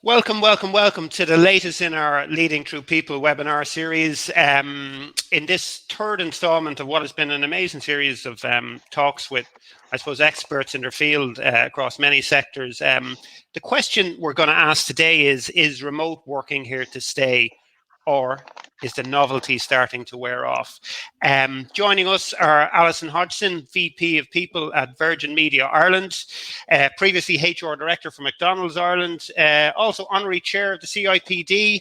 Welcome, welcome, welcome to the latest in our Leading Through People webinar series. In this third installment of what has been an amazing series of talks with, I suppose, experts in their field across many sectors. The question we're going to ask today is remote working here to stay, or is the novelty starting to wear off? Joining us are Alison Hodgson, VP of People at Virgin Media Ireland, previously HR Director for McDonald's Ireland, also Honorary Chair of the CIPD,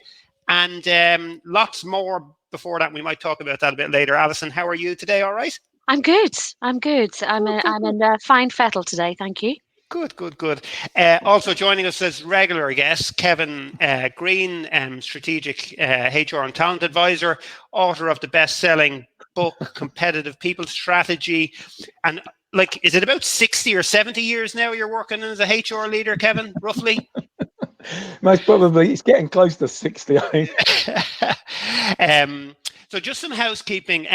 and lots more before that. We might talk about that a bit later. Alison, how are you today? All right? I'm good. I'm good. I'm Good, a, good, I'm good. in fine fettle today. Thank you. Good, good, good. Also joining us as regular guest, Kevin Green, Strategic HR and Talent Advisor, author of the best-selling book, Competitive People Strategy. And is it about 60 or 70 years now you're working as a HR leader, Kevin, roughly? Most probably, it's getting close to 60, I think. So just some housekeeping.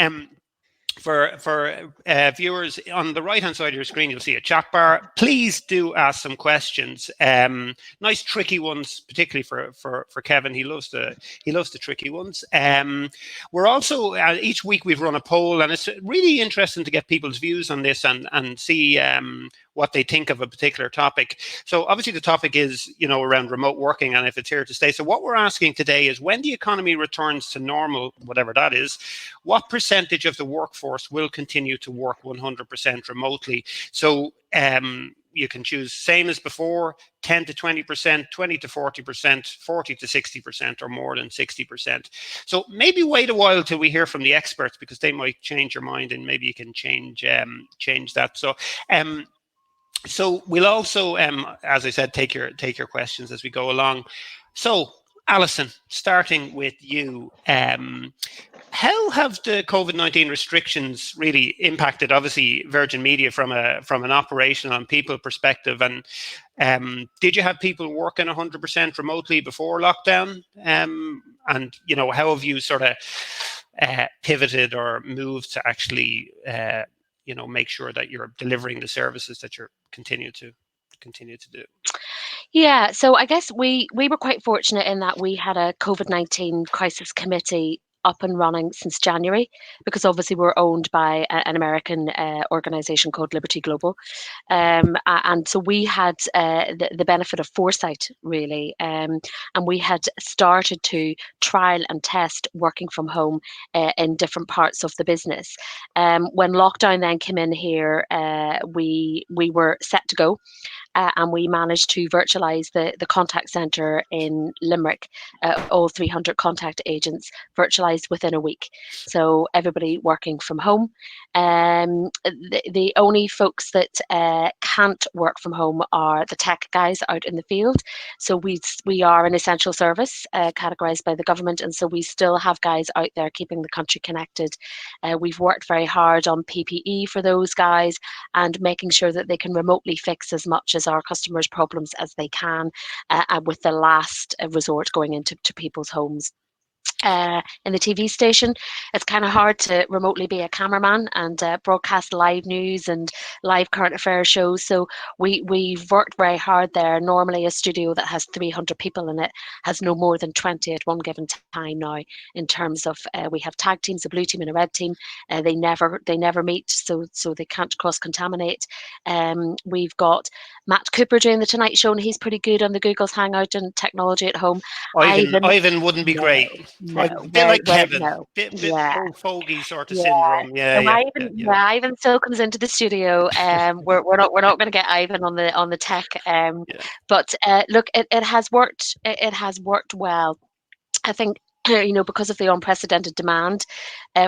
For viewers, on the right-hand side of your screen, you'll see a chat bar. Please do ask some questions. Nice tricky ones, particularly for Kevin. He loves the tricky ones. We're also each week we've run a poll, and it's really interesting to get people's views on this and see what they think of a particular topic. So obviously the topic is, around remote working and if it's here to stay. So what we're asking today is, when the economy returns to normal, whatever that is, what percentage of the workforce will continue to work 100% remotely? So you can choose same as before, 10 to 20%, 20 to 40%, 40 to 60%, or more than 60%. So maybe wait a while till we hear from the experts, because they might change your mind and maybe you can change that. So we'll also, as I said, take your questions as we go along. So, Alison, starting with you, how have the COVID-19 restrictions really impacted, obviously, Virgin Media from an operational and people perspective? And did you have people working 100% remotely before lockdown? And how have you sort of pivoted or moved to actually make sure that you're delivering the services that you're continue to do? Yeah, so I guess we were quite fortunate in that we had a COVID-19 crisis committee up and running since January, because obviously we're owned by an American organization called Liberty Global. And so we had the benefit of foresight, really. And we had started to trial and test working from home in different parts of the business. When lockdown then came in here, we were set to go. And we managed to virtualize the contact center in Limerick, all 300 contact agents virtualized within a week. So everybody working from home. The only folks that can't work from home are the tech guys out in the field. So we are an essential service categorized by the government, and so we still have guys out there keeping the country connected. We've worked very hard on PPE for those guys and making sure that they can remotely fix as much as our customers' problems as they can, with the last resort going into people's homes. In the TV station, it's kind of hard to remotely be a cameraman and broadcast live news and live current affairs shows. So we've worked very hard there. Normally, a studio that has 300 people in it has no more than 20 at one given time now. In terms of, we have tag teams, a blue team and a red team. They never meet, so they can't cross contaminate. We've got Matt Cooper doing the Tonight Show, and he's pretty good on the Google's Hangout and technology at home. Ivan wouldn't be great. No, A bit like Kevin, no. bit Yeah. old fogey sort of Yeah. syndrome. So Yeah. Ivan still comes into the studio. We're not going to get Ivan on the tech. But look, it has worked. It has worked well. I think, because of the unprecedented demand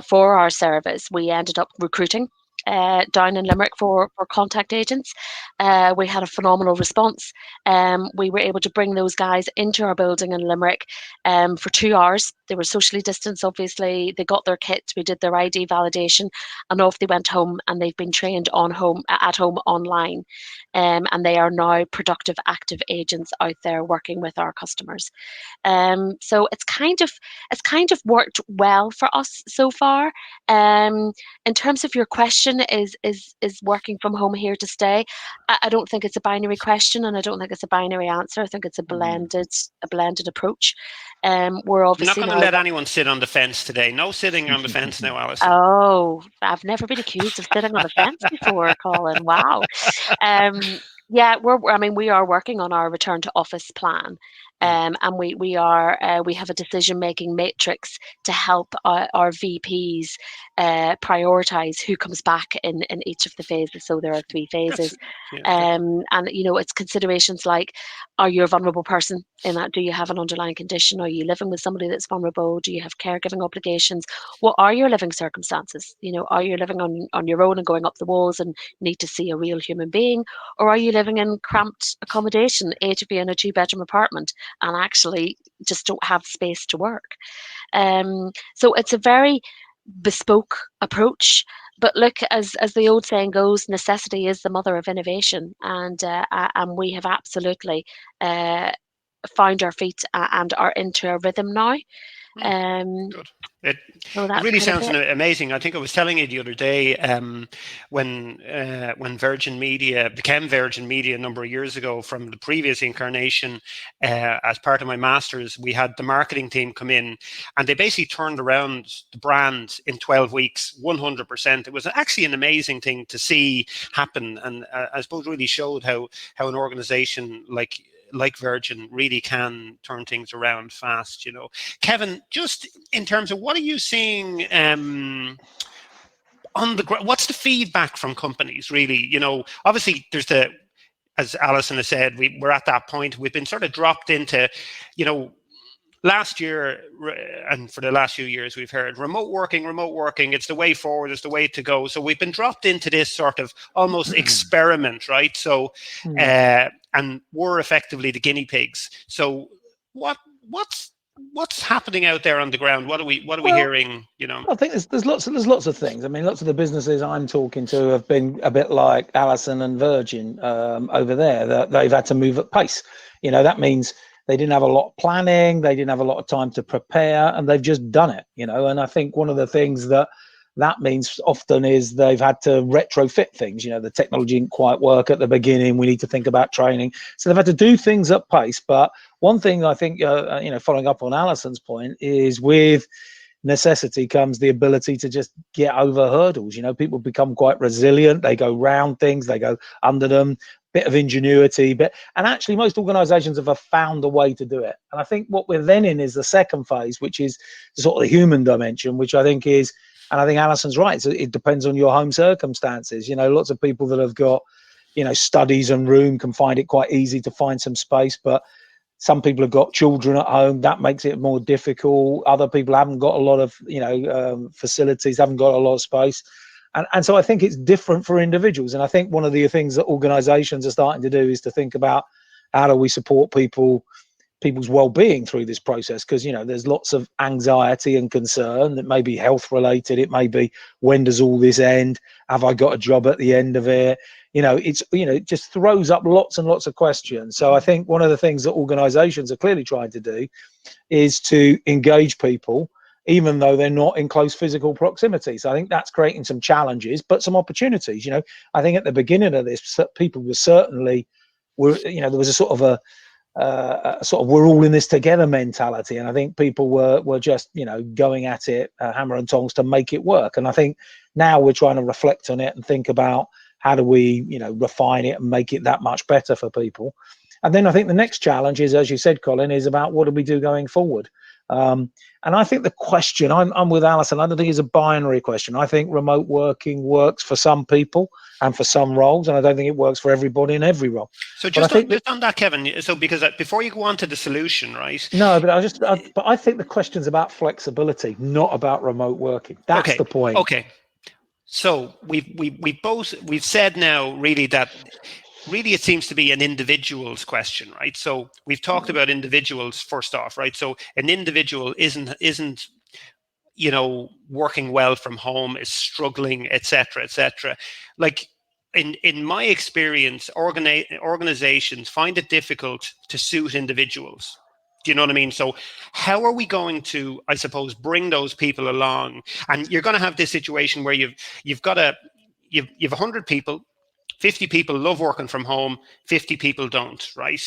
for our service, we ended up recruiting down in Limerick for contact agents. We had a phenomenal response. We were able to bring those guys into our building in Limerick for 2 hours. They were socially distanced, obviously. They got their kits. We did their ID validation, and off they went home. And they've been trained at home online, and they are now productive, active agents out there working with our customers. So it's kind of worked well for us so far. In terms of your question, question is working from home here to stay? I don't think it's a binary question, and I don't think it's a binary answer. I think it's a blended approach. We're I'm not obviously going to now. let anyone sit on the fence today. No sitting on the fence now, Alison. Oh, I've never been accused of sitting on the fence before, Colin. Wow. Yeah, I mean, we are working on our return to office plan. And we have a decision-making matrix to help our VPs prioritize who comes back in each of the phases. So there are 3 phases. And it's considerations like, are you a vulnerable person in that? Do you have an underlying condition? Are you living with somebody that's vulnerable? Do you have caregiving obligations? What are your living circumstances? Are you living on your own and going up the walls and need to see a real human being? Or are you living in cramped accommodation, A to B in a 2-bedroom apartment, and actually just don't have space to work? So it's a very bespoke approach. But look, as the old saying goes, necessity is the mother of innovation, and we have absolutely found our feet and are into a rhythm now. Good. It So that's really kind of sounds it. amazing. I think I was telling you the other day, when Virgin Media became Virgin Media a number of years ago from the previous incarnation, as part of my master's, we had the marketing team come in, and they basically turned around the brand in 12 weeks, 100%. It was actually an amazing thing to see happen, and I suppose really showed how an organization like Virgin really can turn things around fast. Kevin, just in terms of what are you seeing on the ground? What's the feedback from companies, really? Obviously there's as Alison has said, we're at that point. We've been sort of dropped into, last year, and for the last few years, we've heard remote working, it's the way forward, it's the way to go. So we've been dropped into this sort of almost experiment, right? So, and we're effectively the guinea pigs. So what's happening out there on the ground? What are we hearing, I think there's lots of things. I mean, lots of the businesses I'm talking to have been a bit like Alison and Virgin over there, that they've had to move at pace. That means they didn't have a lot of planning, they didn't have a lot of time to prepare, and they've just done it, And I think one of the things that means often is they've had to retrofit things. The technology didn't quite work at the beginning. We need to think about training. So they've had to do things at pace. But one thing I think, following up on Alison's point, is with necessity comes the ability to just get over hurdles. People become quite resilient. They go round things, they go under them. Bit of ingenuity, and actually most organizations have found a way to do it. And I think what we're then in is the second phase, which is sort of the human dimension, which I think is, and I think Alison's right, so it depends on your home circumstances. Lots of people that have got studies and room can find it quite easy to find some space, but some people have got children at home, that makes it more difficult. Other people haven't got a lot of facilities, haven't got a lot of space. And so I think it's different for individuals. And I think one of the things that organizations are starting to do is to think about how do we support people's well-being through this process, because there's lots of anxiety and concern that may be health related. It may be, when does all this end? Have I got a job at the end of it? It just throws up lots and lots of questions. So I think one of the things that organizations are clearly trying to do is to engage people even though they're not in close physical proximity. So I think that's creating some challenges, but some opportunities. I think at the beginning of this, people were certainly, there was a sort of we're all in this together mentality, and I think people were just going at it hammer and tongs to make it work. And I think now we're trying to reflect on it and think about how do we refine it and make it that much better for people. And then I think the next challenge is, as you said, Colin, is about what do we do going forward. And I think the question, I'm with Alison, I don't think it's a binary question. I think remote working works for some people and for some roles, and I don't think it works for everybody in every role. So just on that, Kevin, so because before you go on to the solution, right? No, but I think the question's about flexibility, not about remote working. That's the point. Okay. So we've said now really that it seems to be an individual's question, right? So we've talked about individuals first off, right? So an individual isn't working well from home, is struggling, etc. Like in my experience, organizations find it difficult to suit individuals. Do you know what I mean? So how are we going to, I suppose, bring those people along? And you're going to have this situation where you've got to you've 100 people, 50 people love working from home, 50 people don't, right?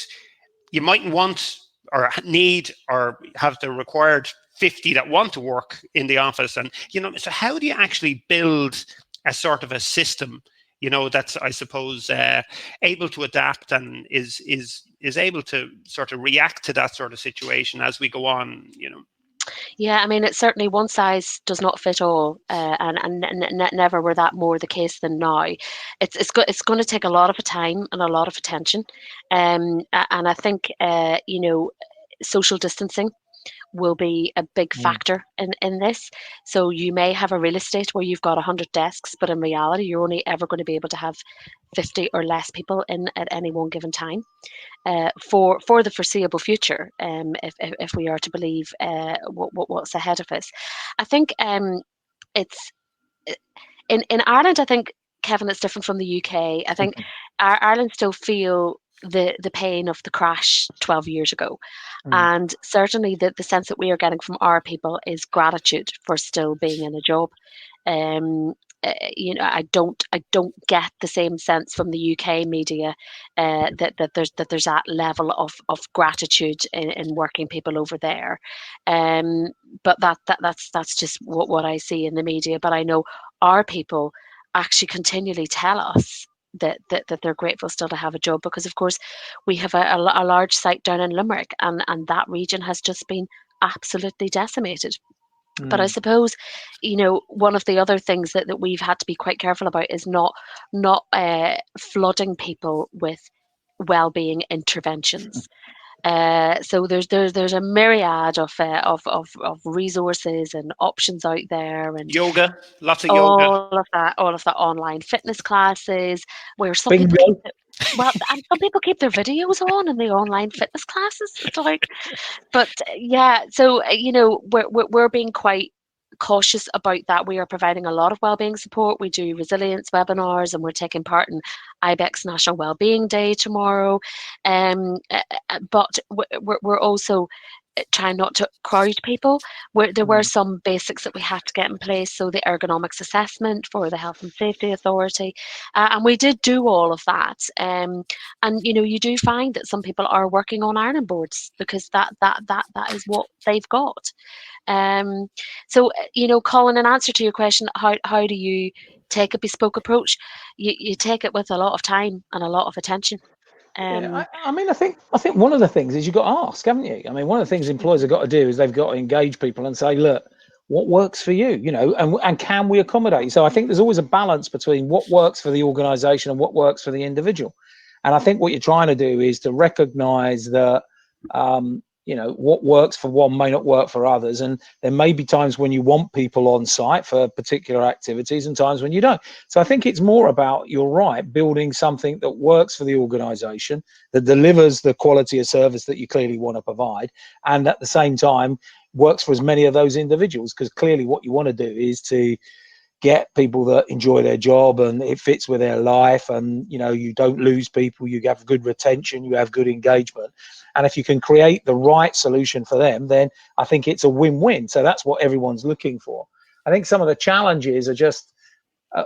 You mightn't want or need or have the required 50 that want to work in the office. And, so how do you actually build a sort of a system, that's, I suppose, able to adapt and is able to sort of react to that sort of situation as we go on, Yeah, I mean, it's certainly one size does not fit all, and never were that more the case than now. It's going to take a lot of time and a lot of attention, and I think social distancing will be a big factor in this. So you may have a real estate where you've got 100 desks, but in reality, you're only ever going to be able to have 50 or less people in at any one given time. For the foreseeable future, if we are to believe what's ahead of us. I think it's in Ireland. I think, Kevin, it's different from the UK. I think Ireland still feel the pain of the crash 12 years ago, and certainly the sense that we are getting from our people is gratitude for still being in a job. I don't get the same sense from the UK media that there's that level of gratitude in working people over there. But that's just what I see in the media. But I know our people actually continually tell us that they're grateful still to have a job, because of course we have a large site down in Limerick, and that region has just been absolutely decimated. But I suppose, one of the other things that we've had to be quite careful about is not flooding people with well-being interventions. So there's a myriad of resources and options out there, and yoga, lots of yoga, all of that online fitness classes, where some people and some people keep their videos on in the online fitness classes. It's like, but yeah, so we're being quite cautious about that. We are providing a lot of wellbeing support. We do resilience webinars, and we're taking part in IBEX National Wellbeing Day tomorrow. But we're also trying not to crowd people. There were some basics that we had to get in place. So the ergonomics assessment for the Health and Safety Authority, and we did do all of that. And you do find that some people are working on ironing boards because that is what they've got. So Colin, in answer to your question, how do you take a bespoke approach? You take it with a lot of time and a lot of attention. I mean, I think one of the things is you've got to ask, haven't you? I mean, one of the things employers have got to do is they've got to engage people and say, look, what works for you, and can we accommodate? So I think there's always a balance between what works for the organisation and what works for the individual. And I think what you're trying to do is to recognise that, what works for one may not work for others. And there may be times when you want people on site for particular activities and times when you don't. So I think it's more about, you're right, building something that works for the organisation, that delivers the quality of service that you clearly want to provide, and at the same time works for as many of those individuals, because clearly what you want to do is to get people that enjoy their job and it fits with their life, and you don't lose people, you have good retention, you have good engagement. And if you can create the right solution for them, then I think it's a win-win. So that's what everyone's looking for. I think some of the challenges are just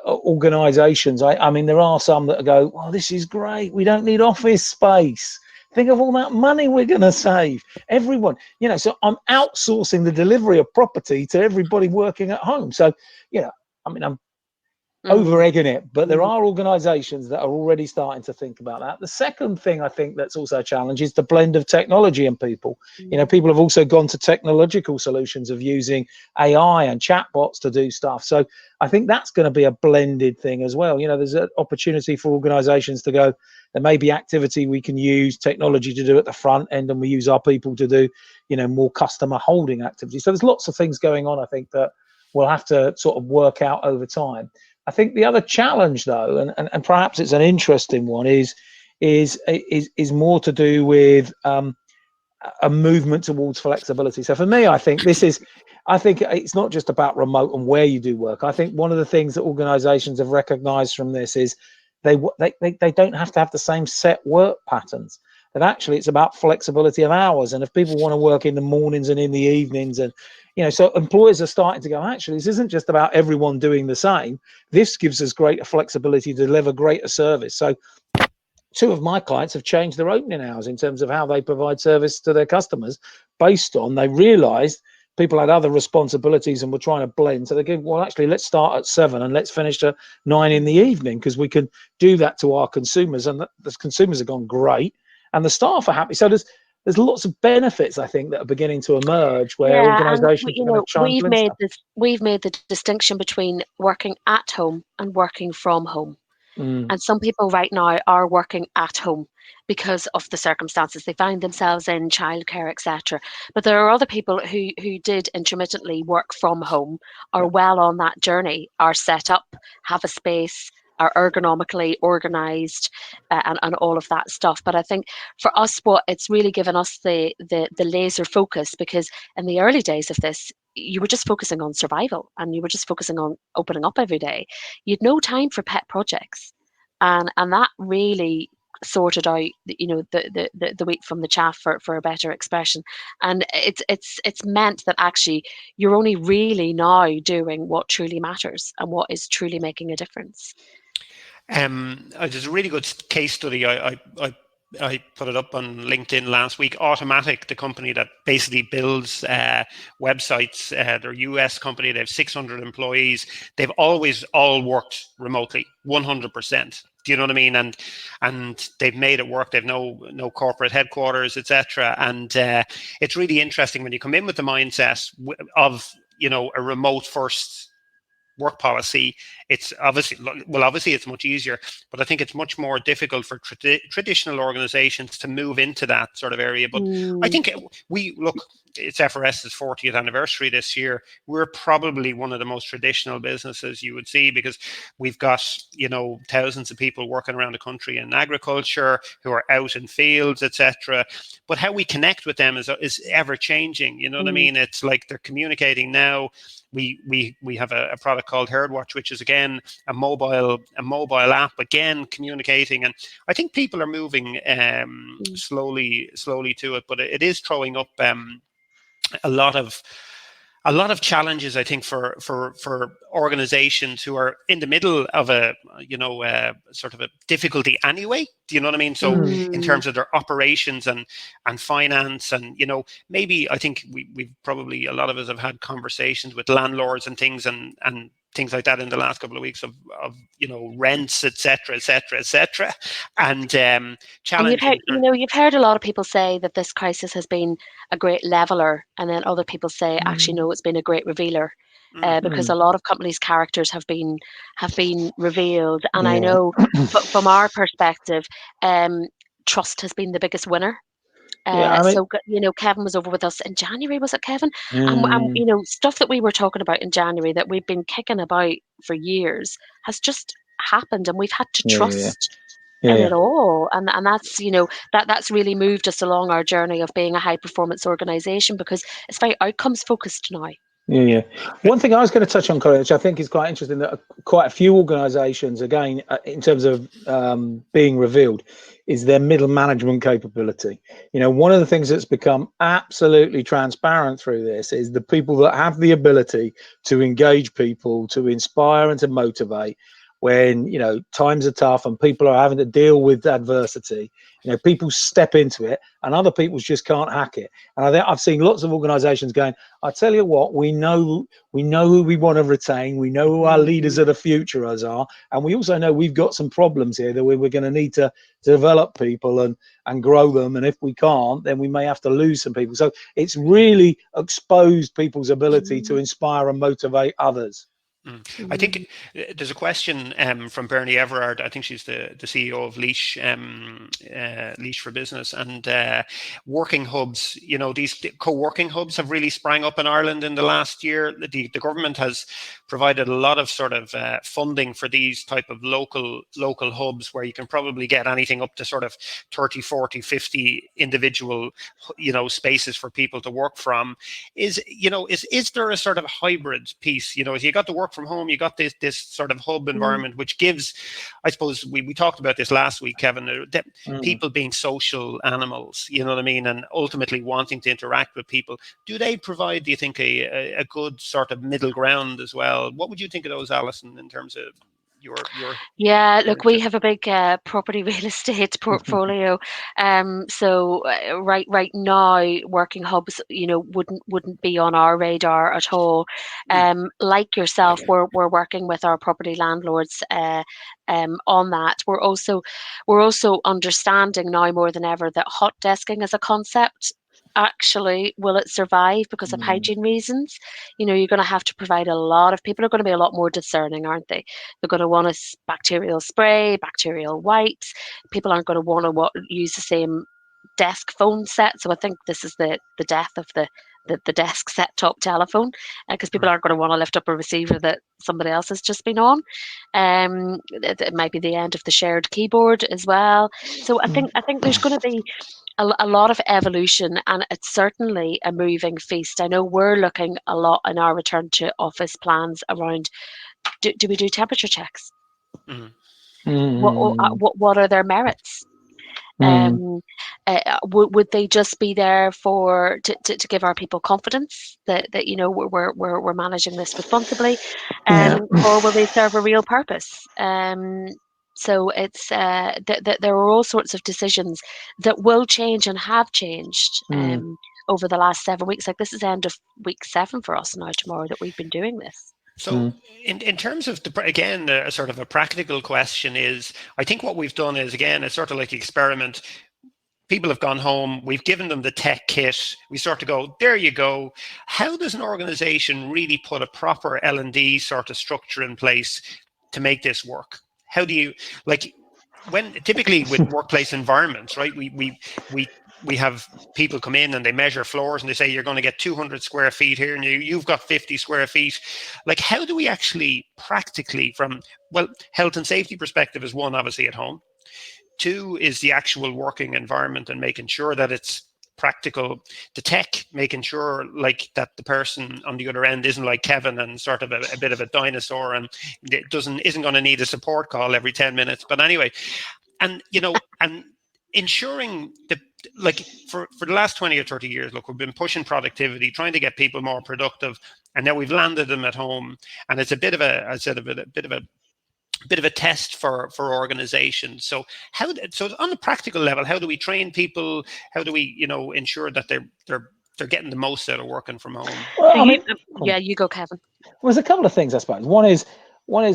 organizations. I mean, there are some that go, oh, this is great, we don't need office space, think of all that money we're going to save. Everyone, so I'm outsourcing the delivery of property to everybody working at home. So I mean, I'm over-egging it, but there are organizations that are already starting to think about that. The second thing I think that's also a challenge is the blend of technology and people. People have also gone to technological solutions of using AI and chatbots to do stuff. So I think that's going to be a blended thing as well. There's an opportunity for organizations to go, there may be activity we can use technology to do at the front end, and we use our people to do, more customer holding activities. So there's lots of things going on, I think, that we'll have to sort of work out over time. I think the other challenge, though, and perhaps it's an interesting one, is more to do with a movement towards flexibility. So for me, I think it's not just about remote and where you do work. I think one of the things that organisations have recognised from this is they don't have to have the same set work patterns. That actually it's about flexibility of hours, and if people want to work in the mornings and in the evenings, and So employers are starting to go, actually, this isn't just about everyone doing the same. This gives us greater flexibility to deliver greater service. So 2 of my clients have changed their opening hours in terms of how they provide service to their customers based on they realized people had other responsibilities and were trying to blend. So they go, well, actually, let's start at 7 and let's finish at 9 in the evening, because we can do that to our consumers, and the consumers have gone great and the staff are happy. So there's lots of benefits, I think, that are beginning to emerge where organizations are going to try and blend stuff. We've made the distinction between working at home and working from home. And some people right now are working at home because of the circumstances they find themselves in, childcare, etc. But there are other people who did intermittently work from home, are well on that journey, are set up, have a space, are ergonomically organized, and all of that stuff. But I think for us, what it's really given us the laser focus, because in the early days of this, you were just focusing on survival and you were just focusing on opening up every day. You'd no time for pet projects. And that really sorted out, the wheat from the chaff, for a better expression. And it's meant that actually you're only really now doing what truly matters and what is truly making a difference. There's a really good case study. I put it up on LinkedIn last week. Automatic, the company that basically builds websites, they're a US company. They have 600 employees. They've always all worked remotely, 100%. Do you know what I mean? And they've made it work. They've no corporate headquarters, etc. And it's really interesting when you come in with the mindset of a remote first work policy. It's obviously it's much easier, but I think it's much more difficult for traditional organizations to move into that sort of area. But I think it's FRS's 40th anniversary this year. We're probably one of the most traditional businesses you would see, because we've got thousands of people working around the country in agriculture who are out in fields, etc. But how we connect with them is ever changing. You know what I mean? It's like they're communicating now. We have a product called HerdWatch, which is again a mobile app, again communicating, and I think people are moving slowly to it, but it is throwing up a lot of challenges, I think, for organizations who are in the middle of a sort of a difficulty anyway. Do you know what I mean? So in terms of their operations and finance, and maybe I think we've probably, a lot of us have had conversations with landlords and things and things like that in the last couple of weeks of rents, etc., and challenging. And you've heard a lot of people say that this crisis has been a great leveler, and then other people say, actually, no, it's been a great revealer, because a lot of companies' characters have been revealed. And I know, from our perspective, trust has been the biggest winner. So Kevin was over with us in January, was it, Kevin? And stuff that we were talking about in January that we've been kicking about for years has just happened, and we've had to trust in it all. And that's that's really moved us along our journey of being a high performance organization, because it's very outcomes focused now. One thing I was going to touch on, Colin, which I think is quite interesting, that quite a few organizations, again, in terms of being revealed, is their middle management capability. One of the things that's become absolutely transparent through this is the people that have the ability to engage people, to inspire and to motivate when times are tough and people are having to deal with adversity. People step into it, and other people just can't hack it. And I think I've seen lots of organizations going, I tell you what, we know who we want to retain, we know who our leaders of the future are, and we also know we've got some problems here that we're going to need to develop people and grow them, and if we can't, then we may have to lose some people. So it's really exposed people's ability to inspire and motivate others. I think there's a question from Bernie Everard. I think she's the CEO of Leash for Business, and working hubs. These co-working hubs have really sprang up in Ireland in the last year. The government has provided a lot of sort of funding for these type of local hubs where you can probably get anything up to sort of 30, 40, 50 individual, spaces for people to work from. Is there a sort of hybrid piece? You got to work from home, you got this sort of hub environment, which gives, I suppose we talked about this last week, Kevin, that people being social animals, you know what I mean, and ultimately wanting to interact with people. Do they provide, do you think, a good sort of middle ground as well? What would you think of those, Alison, in terms of your Yeah, look, we have a big property real estate portfolio. So right now, working hubs, wouldn't be on our radar at all. Like yourself, we're working with our property landlords on that. We're also understanding now more than ever that hot desking as a concept, actually, will it survive because of hygiene reasons? You're going to have to provide people are going to be a lot more discerning, aren't they? They're going to want a bacterial spray, bacterial wipes. People aren't going to want to use the same desk phone set. So I think this is the death of the desk set top telephone, because people aren't going to want to lift up a receiver that somebody else has just been on. It might be the end of the shared keyboard as well. So I think there's going to be a lot of evolution, and it's certainly a moving feast. I know we're looking a lot in our return to office plans around, do we do temperature checks? What are their merits? Would they just be there to give our people confidence that we're managing this responsibly, or will they serve a real purpose? So it's there are all sorts of decisions that will change and have changed over the last 7 weeks. Like, this is end of week 7 for us now tomorrow that we've been doing this. So in terms of, again, a sort of a practical question is, I think what we've done is, again, it's sort of like experiment. People have gone home, we've given them the tech kit, we sort of go, there you go. How does an organization really put a proper L&D sort of structure in place to make this work? How do you, when typically with workplace environments, right, we have people come in and they measure floors and they say, you're going to get 200 square feet here and you've got 50 square feet. How do we actually practically, from, health and safety perspective is one, obviously, at home. 2 is the actual working environment and making sure that it's practical. The tech, making sure that the person on the other end isn't like Kevin and sort of a bit of a dinosaur and isn't going to need a support call every 10 minutes. But anyway, and and ensuring that, for the last 20 or 30 years, look, we've been pushing productivity, trying to get people more productive, and now we've landed them at home, and it's a bit of a test for organizations. So on the practical level, how do we train people? How do we ensure that they're getting the most out of working from home? Well, you go, Kevin. Well, there's a couple of things, I suppose. One is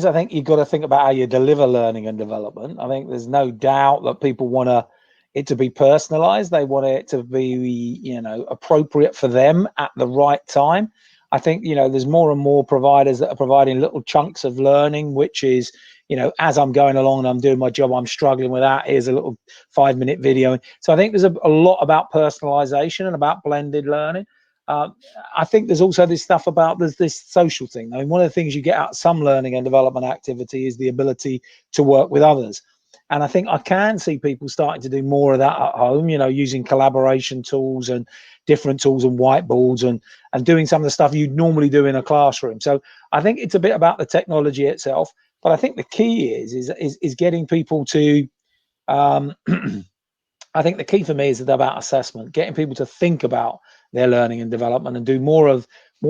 I think you've got to think about how you deliver learning and development. I think there's no doubt that people want it to be personalized. They want it to be appropriate for them at the right time. I think there's more and more providers that are providing little chunks of learning, which is, as I'm going along and I'm doing my job, I'm struggling with that. Here's a little 5-minute video. So I think there's a lot about personalization and about blended learning. I think there's also this stuff about this social thing. I mean, one of the things you get out of some learning and development activity is the ability to work with others. And I think I can see people starting to do more of that at home, using collaboration tools and different tools and whiteboards and doing some of the stuff you'd normally do in a classroom. So I think it's a bit about the technology itself. But I think the key is getting people to, I think the key for me is about assessment, getting people to think about their learning and development and do more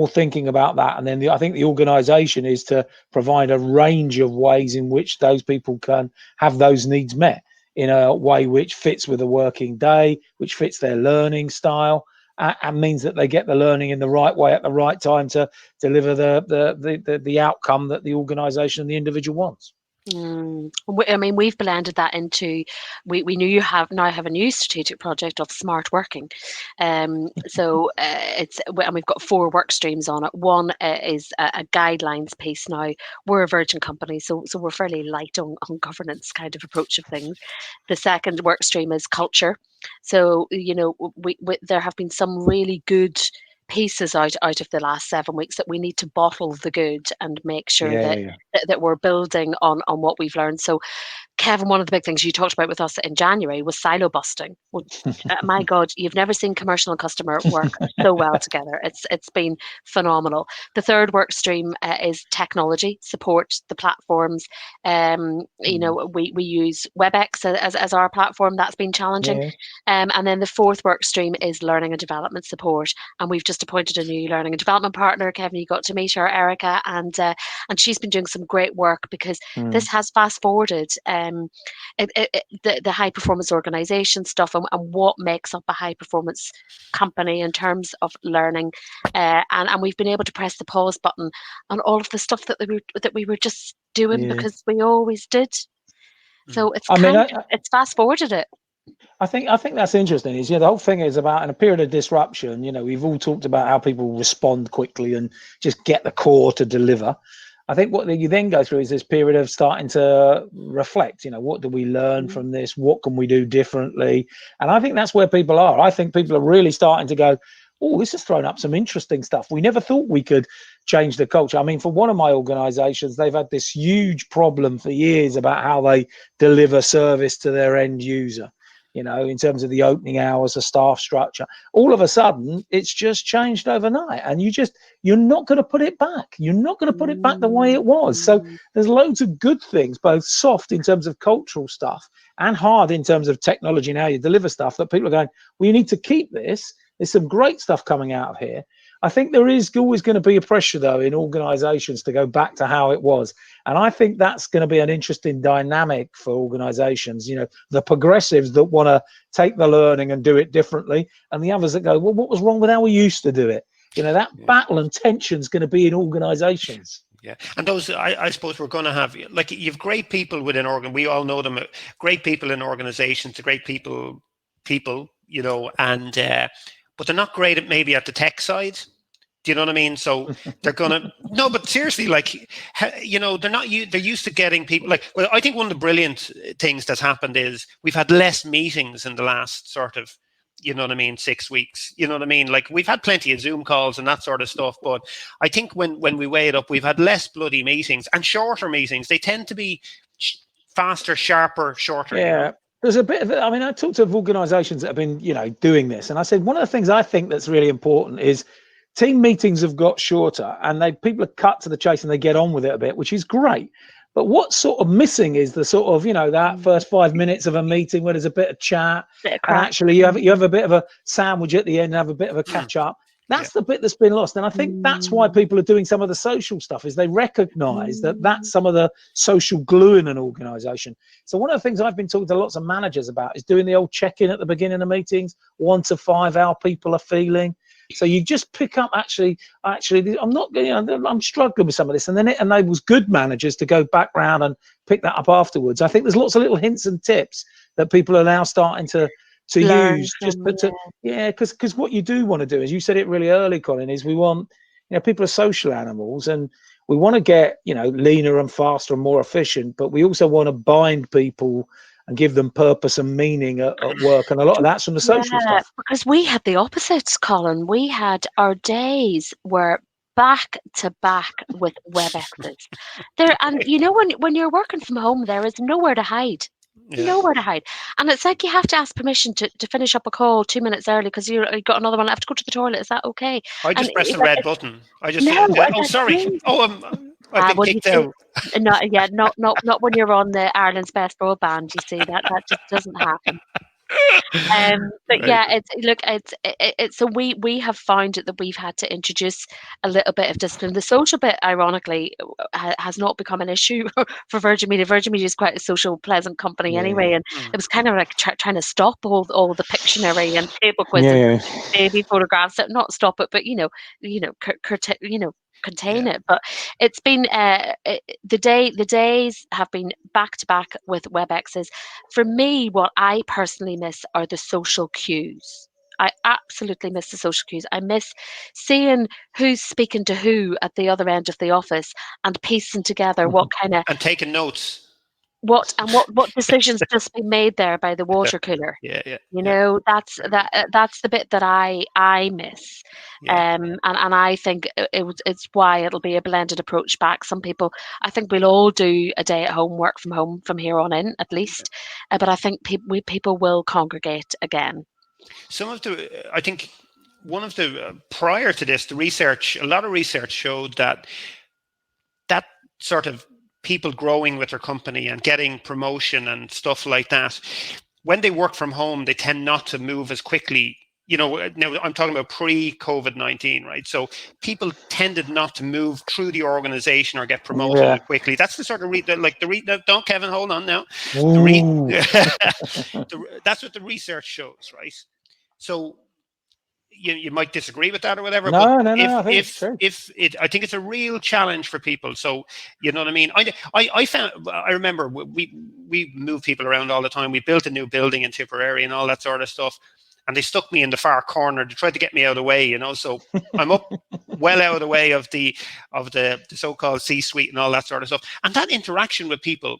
thinking about that. And then I think the organization is to provide a range of ways in which those people can have those needs met in a way which fits with a working day, which fits their learning style, and means that they get the learning in the right way at the right time to deliver the outcome that the organization and the individual wants. I mean, we've blended that into, we now have a new strategic project of smart working. So and we've got 4 work streams on it. One is a guidelines piece now. We're a virgin company, so we're fairly light on governance kind of approach of things. The second work stream is culture. So, there have been some really good pieces out of the last 7 weeks, that we need to bottle the good and make sure Yeah. that we're building on what we've learned. So Kevin, one of the big things you talked about with us in January was silo busting. Well, my God, you've never seen commercial and customer work so well together. It's been phenomenal. The third work stream is technology support, the platforms. We use WebEx as our platform. That's been challenging. Yeah. And then the fourth work stream is learning and development support. And we've just appointed a new learning and development partner. Kevin, you got to meet her, Erica, and she's been doing some great work, because this has fast forwarded the high performance organization stuff, and what makes up a high performance company in terms of learning, and we've been able to press the pause button on all of the stuff that we were just doing because we always did. So it's it's fast forwarded it. I think that's interesting. Is the whole thing is about, in a period of disruption. We've all talked about how people respond quickly and just get the core to deliver. I think what you then go through is this period of starting to reflect. What do we learn from this? What can we do differently? And I think that's where people are. I think people are really starting to go, oh, this has thrown up some interesting stuff. We never thought we could change the culture. I mean, for one of my organizations, they've had this huge problem for years about how they deliver service to their end user. In terms of the opening hours, the staff structure, all of a sudden it's just changed overnight, and you're not going to put it back. You're not going to put it back the way it was. So there's loads of good things, both soft in terms of cultural stuff and hard in terms of technology and how you deliver stuff, that people are going, well, you need to keep this. There's some great stuff coming out of here. I think there is always going to be a pressure, though, in organizations to go back to how it was. And I think that's going to be an interesting dynamic for organizations, the progressives that want to take the learning and do it differently, and the others that go, well, what was wrong with how we used to do it? That battle and tension is going to be in organizations. Yeah, and those, I suppose, we're going to have, like, you've great people within we all know them, great people in organizations, great people, and but they're not great at maybe at the tech side. Do you know what I mean? So they're gonna no, but seriously, like, they're not. They're used to getting people. Like, well, I think one of the brilliant things that's happened is we've had less meetings in the last sort of, 6 weeks. You know what I mean? Like, we've had plenty of Zoom calls and that sort of stuff, but I think when we weigh it up, we've had less bloody meetings and shorter meetings. They tend to be faster, sharper, shorter. Yeah. There's a bit of it. I mean, I talked to organizations that have been, doing this, and I said one of the things I think that's really important is team meetings have got shorter, and people are cut to the chase and they get on with it a bit, which is great. But what's sort of missing is the sort of, that first 5 minutes of a meeting where there's a bit of chat, and actually you have a bit of a sandwich at the end and have a bit of a catch up. That's the bit that's been lost. And I think that's why people are doing some of the social stuff, is they recognize that that's some of the social glue in an organization. So one of the things I've been talking to lots of managers about is doing the old check-in at the beginning of meetings, 1 to 5, how people are feeling. So you just pick up, actually, I'm struggling with some of this. And then it enables good managers to go back round and pick that up afterwards. I think there's lots of little hints and tips that people are now starting to use, because what you do want to do, as you said it really early, Colin, is we want, people are social animals, and we want to get, leaner and faster and more efficient, but we also want to bind people and give them purpose and meaning at work, and a lot of that's from the social stuff. Because we had the opposites, Colin. We had our days were back to back with WebExes. And when you're working from home, there is nowhere to hide. Nowhere to hide. And it's like you have to ask permission to finish up a call 2 minutes early because you got another one. I have to go to the toilet. Is that okay? I just pressed the red button. Sorry. I've been kicked out. Not when you're on the Ireland's Best Broadband. You see, that just doesn't happen. But right. So we have found that we've had to introduce a little bit of discipline. The social bit, ironically, has not become an issue for Virgin Media. Virgin Media is quite a social, pleasant company anyway, and it was kind of like trying to stop all the Pictionary and table quizzes, baby photographs. Not stop it, but contain it. But it's been the days have been back to back with WebExes. For me, what I personally miss are the social cues. I absolutely miss the social cues. I miss seeing who's speaking to who at the other end of the office and piecing together what kind of... And taking notes. what decisions just been made there by the water cooler. Yeah. You know, that's the bit that I miss. Yeah. And I think it's why it'll be a blended approach back. Some people, I think we'll all do a day at home, work from home from here on in at least. But I think people will congregate again. I think one of the prior to this, a lot of research showed that sort of people growing with their company and getting promotion and stuff like that, when they work from home, they tend not to move as quickly. You know, now I'm talking about pre-COVID-19, right? So people tended not to move through the organization or get promoted quickly. That's the sort of don't Kevin, hold on now. That's what the research shows, right? So you might disagree with that or whatever. No, but no, I think it's true. I think it's a real challenge for people. So you know what I mean. I remember we move people around all the time. We built a new building in Tipperary and all that sort of stuff, and they stuck me in the far corner to try to get me out of the way. You know, so I'm up well out of the way of the so-called C-suite and all that sort of stuff. And that interaction with people,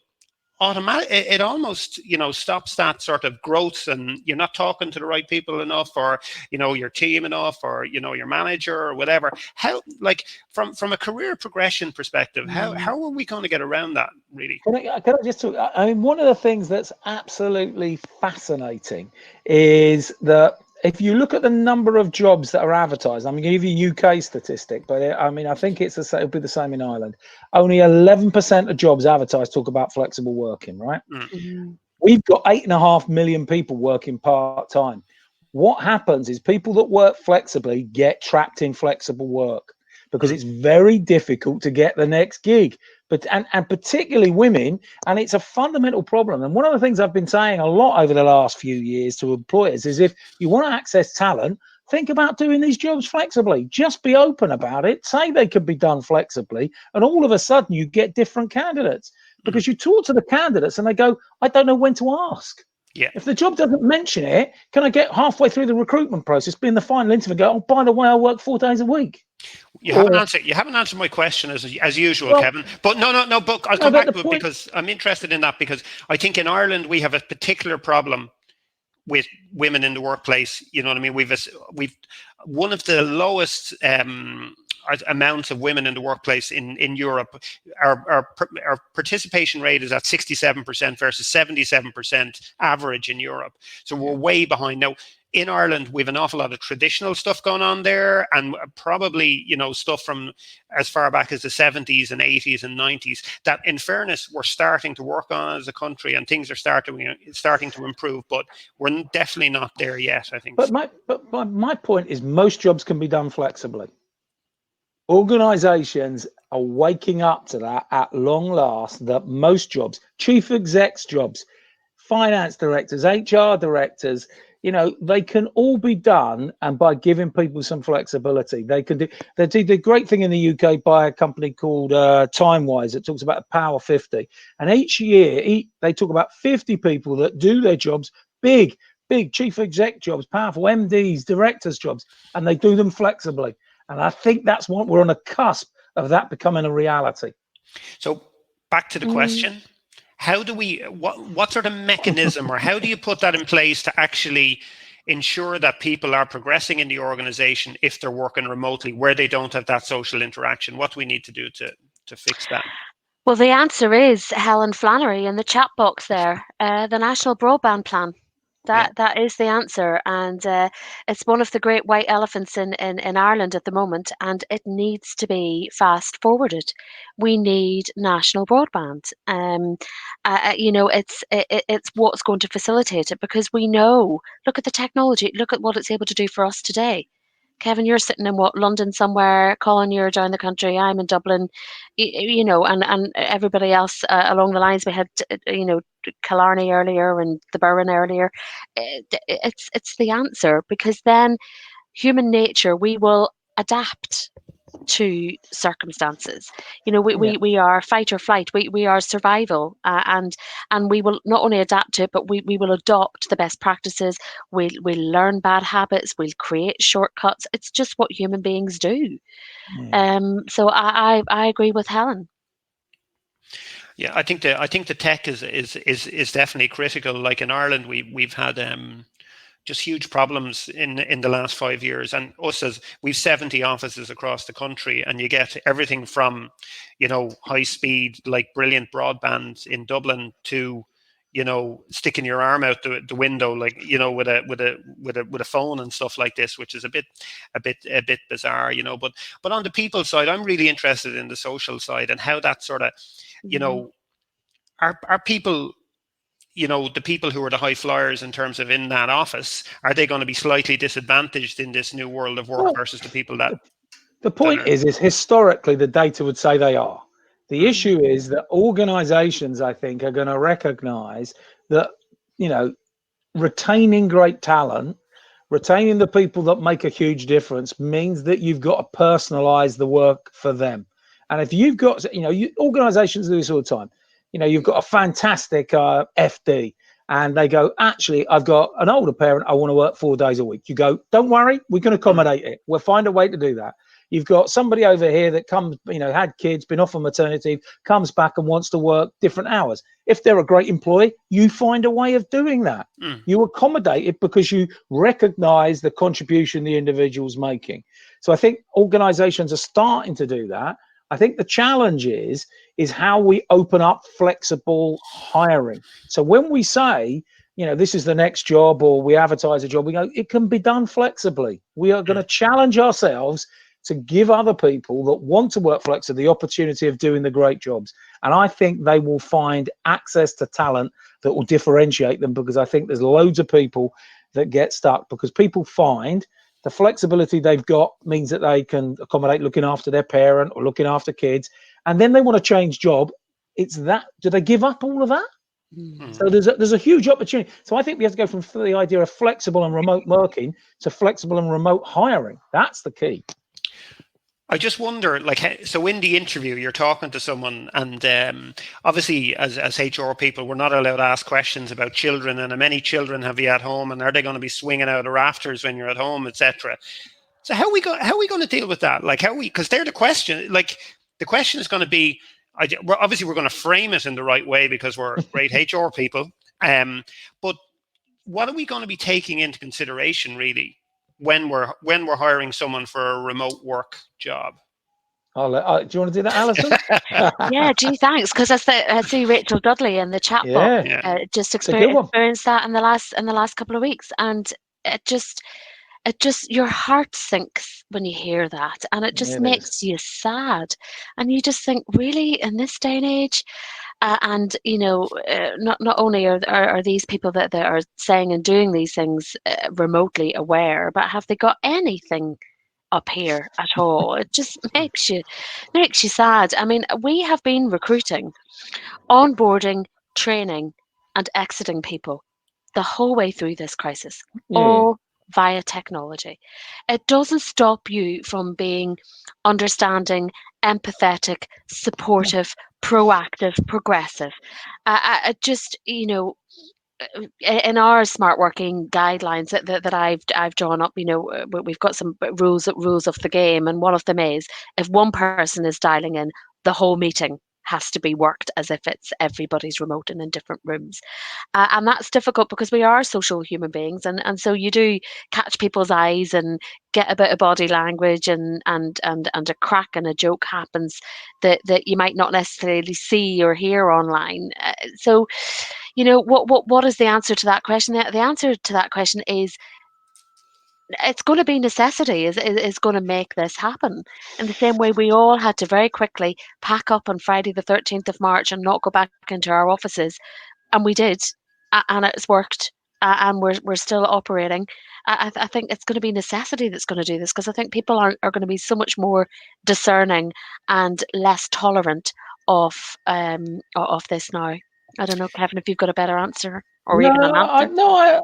it almost stops that sort of growth, and you're not talking to the right people enough, or your team enough, or your manager or whatever. How, like, from a career progression perspective, how are we going to get around that, really? Can I just talk? I mean, one of the things that's absolutely fascinating is that if you look at the number of jobs that are advertised, I'm going to give you UK statistic, but I mean, I think it'll be the same in Ireland. Only 11% of jobs advertised talk about flexible working, right? Mm-hmm. We've got 8.5 million people working part-time. What happens is people that work flexibly get trapped in flexible work because it's very difficult to get the next gig. But and particularly women, and it's a fundamental problem. And one of the things I've been saying a lot over the last few years to employers is, if you want to access talent, think about doing these jobs flexibly. Just be open about it. Say they could be done flexibly, and all of a sudden you get different candidates, because you talk to the candidates and they go, I don't know when to ask. Yeah. If the job doesn't mention it, can I get halfway through the recruitment process, be in the final interview, and go, oh, by the way, I work 4 days a week? You haven't answered my question as usual, Kevin. But no. But I'll come back to it, because I'm interested in that, because I think in Ireland we have a particular problem with women in the workplace. You know what I mean? We've one of the lowest amounts of women in the workplace in Europe. Our participation rate is at 67% versus 77% average in Europe. So we're way behind. Now, in Ireland, we have an awful lot of traditional stuff going on there, and probably, stuff from as far back as the 70s and 80s and 90s that, in fairness, we're starting to work on as a country, and things are starting to improve, but we're definitely not there yet, I think. But my point is, most jobs can be done flexibly. Organizations are waking up to that at long last, that most jobs, chief execs jobs, finance directors, HR directors, they can all be done, and by giving people some flexibility, they can do. They did the great thing in the UK by a company called Timewise that talks about the Power 50, and each year they talk about 50 people that do their jobs, big chief exec jobs, powerful MDs, directors jobs, and they do them flexibly. And I think that's what we're on a cusp of, that becoming a reality. So back to the question. How do we, what sort of mechanism, or how do you put that in place to actually ensure that people are progressing in the organization if they're working remotely, where they don't have that social interaction? What do we need to do to fix that? Well, the answer is Helen Flannery in the chat box there, the National Broadband Plan. That is the answer, and it's one of the great white elephants in Ireland at the moment, and it needs to be fast forwarded. We need national broadband. It's what's going to facilitate it, because we know. Look at the technology. Look at what it's able to do for us today. Kevin, you're sitting in London somewhere. Colin, you're down the country. I'm in Dublin. And everybody else along the lines. We had Killarney earlier and the Burren earlier. It's the answer, because then human nature, we will adapt to circumstances. We are fight or flight. We are survival, and we will not only adapt to it, but we will adopt the best practices. We'll learn bad habits. We'll create shortcuts. It's just what human beings do. So I agree with Helen. Yeah, I think the tech is definitely critical. Like in Ireland, we've had just huge problems in the last 5 years, and us as we've 70 offices across the country, and you get everything from, high speed, like brilliant broadband in Dublin, to sticking your arm out the window, like with a phone and stuff like this, which is a bit bizarre, but on the people side, I'm really interested in the social side and how that sort of, are people, the people who are the high flyers in terms of in that office, are they going to be slightly disadvantaged in this new world of work Well, versus the people that the point is historically the data would say they are. The issue is that organizations, I think, are going to recognize that, retaining great talent, retaining the people that make a huge difference, means that you've got to personalize the work for them. And if you've got, organizations do this all the time. You've got a fantastic FD, and they go, actually, I've got an older parent, I want to work 4 days a week. You go, don't worry, we can accommodate it. We'll find a way to do that. You've got somebody over here that comes, had kids, been off on maternity, comes back and wants to work different hours. If they're a great employee, you find a way of doing that. You accommodate it because you recognize the contribution the individual's making. So I think organizations are starting to do that. I think the challenge is how we open up flexible hiring. So when we say, this is the next job, or we advertise a job, we go, it can be done flexibly. We are going to challenge ourselves to give other people that want to work flexibly the opportunity of doing the great jobs. And I think they will find access to talent that will differentiate them, because I think there's loads of people that get stuck because people find the flexibility they've got means that they can accommodate looking after their parent or looking after kids, and then they want to change job. It's that, do they give up all of that? So there's a huge opportunity. So I think we have to go from the idea of flexible and remote working to flexible and remote hiring. That's the key. I just wonder, so in the interview, you're talking to someone, and obviously, as HR people, we're not allowed to ask questions about children, and how many children have you at home, and are they going to be swinging out of rafters when you're at home, etc. So how are we going to deal with that? Because they're the question. The question is going to be, we're going to frame it in the right way because we're great HR people. But what are we going to be taking into consideration, really, when we're hiring someone for a remote work job? Do you want to do that, Alison? Yeah, gee, thanks. Because I see Rachel Dudley in the chat box just experienced that in the last couple of weeks, and it just your heart sinks when you hear that, and it just makes you sad, and you just think, really, in this day and age. And not only are these people that are saying and doing these things remotely aware, but have they got anything up here at all? It just makes you sad. I mean, we have been recruiting, onboarding, training, and exiting people the whole way through this crisis, all via technology. It doesn't stop you from being understanding, empathetic, supportive, proactive, progressive. Just, in our smart working guidelines that I've drawn up, we've got some rules of the game, and one of them is, if one person is dialing in, the whole meeting has to be worked as if it's everybody's remote and in different rooms. And that's difficult because we are social human beings, and so you do catch people's eyes and get a bit of body language, and a crack and a joke happens that you might not necessarily see or hear online. So, what is the answer to that question? The answer to that question is, it's going to be necessity is going to make this happen. In the same way we all had to very quickly pack up on Friday the 13th of March and not go back into our offices, and we did, and it's worked, and we're still operating. I think it's going to be necessity that's going to do this, because I think people are going to be so much more discerning and less tolerant of this now. I don't know, Kevin, if you've got a better answer or even an answer.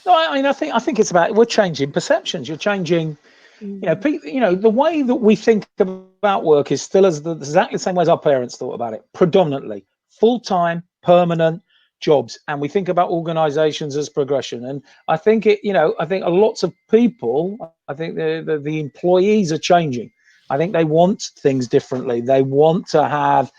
I think it's about, we're changing perceptions. You're changing, the way that we think about work is still exactly the same way as our parents thought about it. Predominantly full-time, permanent jobs, and we think about organizations as progression. And I think lots of people, I think the employees are changing. I think they want things differently. They want to have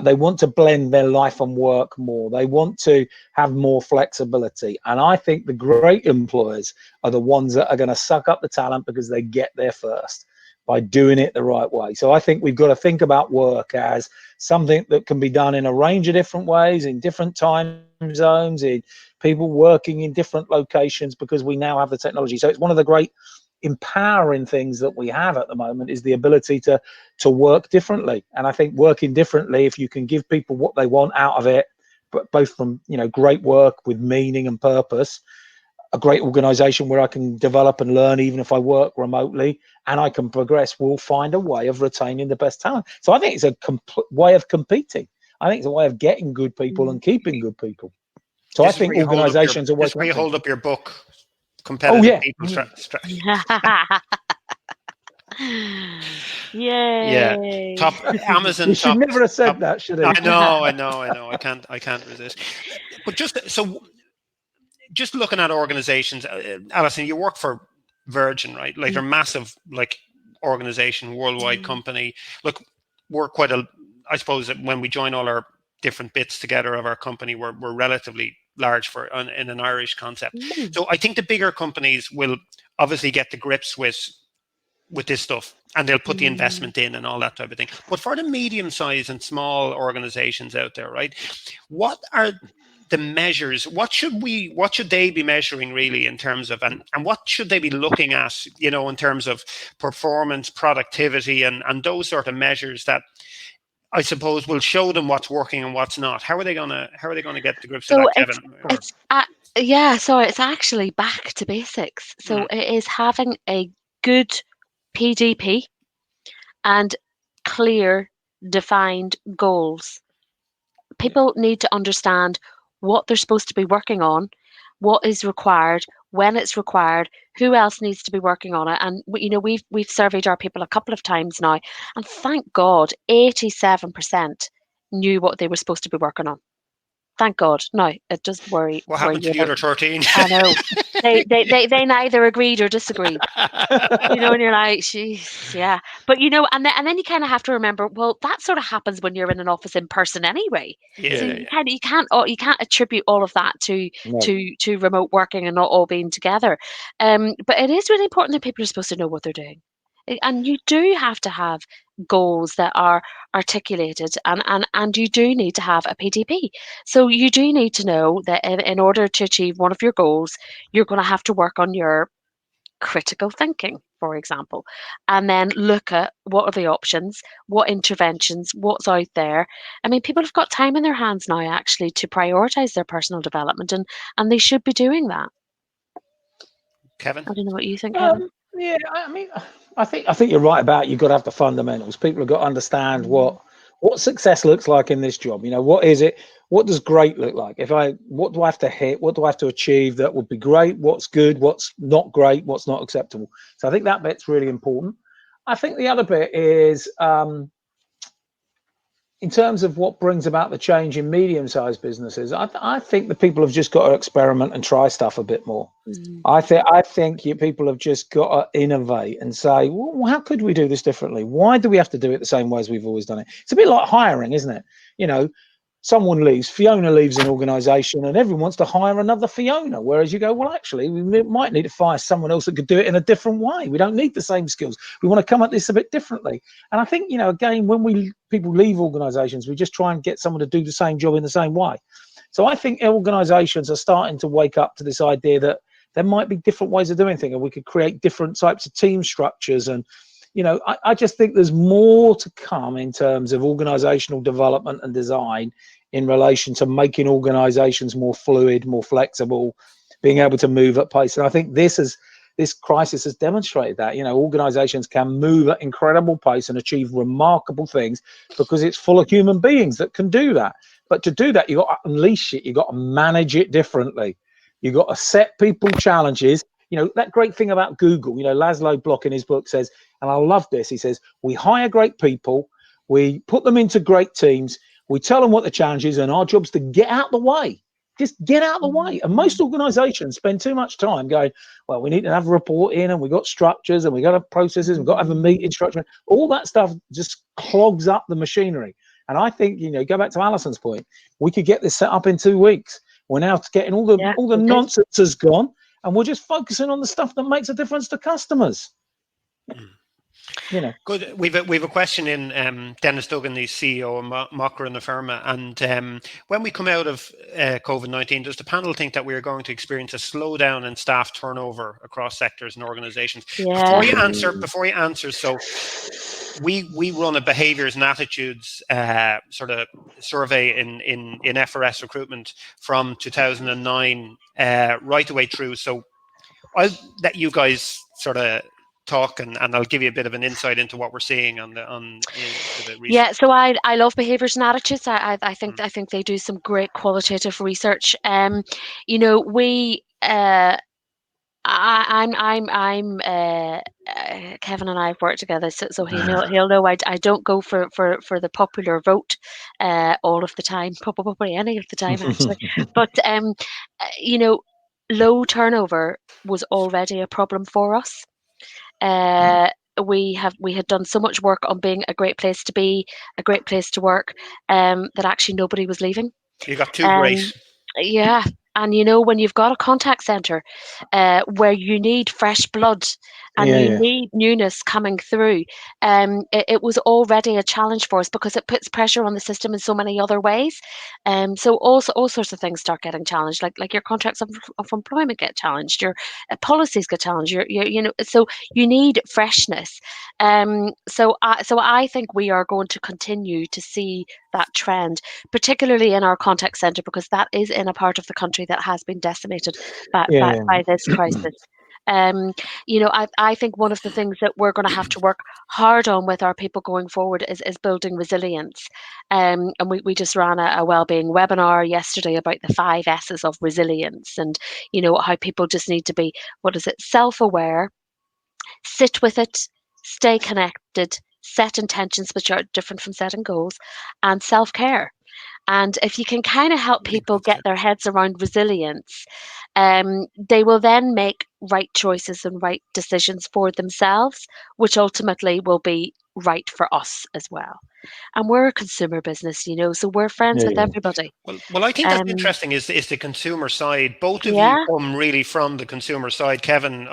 They want to blend their life and work more. They want to have more flexibility. And I think the great employers are the ones that are going to suck up the talent because they get there first by doing it the right way. So I think we've got to think about work as something that can be done in a range of different ways, in different time zones, in people working in different locations, because we now have the technology. So it's one of the great empowering things that we have at the moment is the ability to work differently. And I think working differently, if you can give people what they want out of it, but both from, you know, great work with meaning and purpose, a great organization where I can develop and learn even if I work remotely, and I can progress, we'll find a way of retaining the best talent. So I think it's a way of competing. I think it's a way of getting good people and keeping good people. So I think organizations are this where you hold up your book, Competitive People Strategy. Yay. Top Amazon. You should never have said that, should he? I know. I can't resist. But just looking at organizations, Alison, you work for Virgin, right? Like they're massive, like organization, worldwide company. Look, we're I suppose that when we join all our different bits together of our company, we're relatively large in an Irish concept. So I think the bigger companies will obviously get to grips with this stuff, and they'll put the investment in and all that type of thing. But for the medium-sized and small organizations out there, right, what are the measures? What should they be measuring really in terms of, and what should they be looking at, you know, in terms of performance, productivity, and those sort of measures that I suppose will show them what's working and what's not? How are they gonna get to grips with that, Kevin? It's actually back to basics. So it is having a good PDP and clear, defined goals. People need to understand what they're supposed to be working on, what is required, when it's required, who else needs to be working on it. And you know, we've surveyed our people a couple of times now, and thank God 87% knew what they were supposed to be working on. Thank God. No, it does worry. What happened to the other 13? I know. They neither agreed or disagreed. You know, and you're like, jeez, yeah. But you know, and then you kind of have to remember, well, that sort of happens when you're in an office in person anyway. So you can't attribute all of that to remote working and not all being together. But it is really important that people are supposed to know what they're doing. And you do have to have goals that are articulated, and you do need to have a PDP. So you do need to know that in order to achieve one of your goals, you're going to have to work on your critical thinking, for example, and then look at what are the options, what interventions, what's out there. I mean, people have got time in their hands now actually to prioritize their personal development, and they should be doing that. Kevin? I don't know what you think, Kevin. Yeah, I mean, I think you're right about you've got to have the fundamentals. People have got to understand what success looks like in this job. You know, what is it? What does great look like? What do I have to hit? What do I have to achieve that would be great? What's good? What's not great? What's not acceptable? So I think that bit's really important. I think the other bit is in terms of what brings about the change in medium-sized businesses. I think the people have just got to experiment and try stuff a bit more. I think people have just got to innovate and say, well, how could we do this differently? Why do we have to do it the same way as we've always done it? It's a bit like hiring, isn't it? You know, someone leaves, Fiona leaves an organization, and everyone wants to hire another Fiona. Whereas you go, well, actually, we might need to fire someone else that could do it in a different way. We don't need the same skills. We want to come at this a bit differently. And I think, you know, again, when people leave organizations, we just try and get someone to do the same job in the same way. So I think organizations are starting to wake up to this idea that there might be different ways of doing things, and we could create different types of team structures. And, you know, I just think there's more to come in terms of organizational development and design in relation to making organizations more fluid, more flexible, being able to move at pace. And I think this crisis has demonstrated that, you know, organizations can move at incredible pace and achieve remarkable things because it's full of human beings that can do that. But to do that, you've got to unleash it. You've got to manage it differently. You've got to set people challenges. You know, that great thing about Google, you know, Laszlo Block in his book says, and I love this, he says, we hire great people, we put them into great teams, we tell them what the challenge is, and our job's to get out the way. Just get out the way. And most organizations spend too much time going, well, we need to have a report in, and we've got structures, and we've got to have processes, we've got to have a meeting structure. All that stuff just clogs up the machinery. And I think, go back to Alison's point, we could get this set up in 2 weeks. We're now getting all the nonsense has gone, and we're just focusing on the stuff that makes a difference to customers. Good. We've a question in Dennis Duggan, the CEO of Mocker and the Firma, and when we come out of COVID-19, does the panel think that we are going to experience a slowdown in staff turnover across sectors and organisations? Yeah. Before you answer, so we run a behaviours and attitudes sort of survey in FRS recruitment from 2009 right the way through. So I'll let you guys sort of talk, and I'll give you a bit of an insight into what we're seeing on the research. Yeah, so I love behaviours and attitudes. I think they do some great qualitative research. We I'm Kevin and I have worked together, so he'll know I don't go for the popular vote all of the time, probably any of the time actually. But low turnover was already a problem for us. We had done so much work on being a great place to be, a great place to work, that actually nobody was leaving. You got too great. Yeah. And when you've got a contact center where you need fresh blood and you need newness coming through, it was already a challenge for us because it puts pressure on the system in so many other ways. So all sorts of things start getting challenged, like your contracts of employment get challenged, your policies get challenged. So you need freshness. So I think we are going to continue to see that trend, particularly in our contact center, because that is in a part of the country that has been decimated by this crisis. I think one of the things that we're going to have to work hard on with our people going forward is building resilience. And we just ran a wellbeing webinar yesterday about the 5 S's of resilience, and how people just need to be, self-aware, sit with it, stay connected, set intentions, which are different from setting goals, and self-care. And if you can kind of help people get their heads around resilience, they will then make right choices and right decisions for themselves, which ultimately will be right for us as well. And we're a consumer business, so we're friends with everybody. Well, I think that's interesting is the consumer side. Both of you come really from the consumer side. Kevin,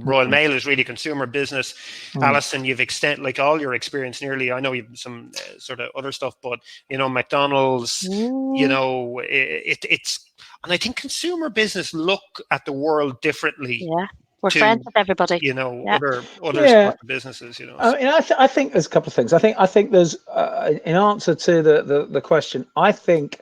Royal Mail is really consumer business. Alison, you've extended like all your experience nearly. I know you've some sort of other stuff, but McDonald's, it's, and I think consumer business look at the world differently. Yeah. We're friends with everybody. Other sorts of businesses. I think there's a couple of things. I think there's in answer to the question. I think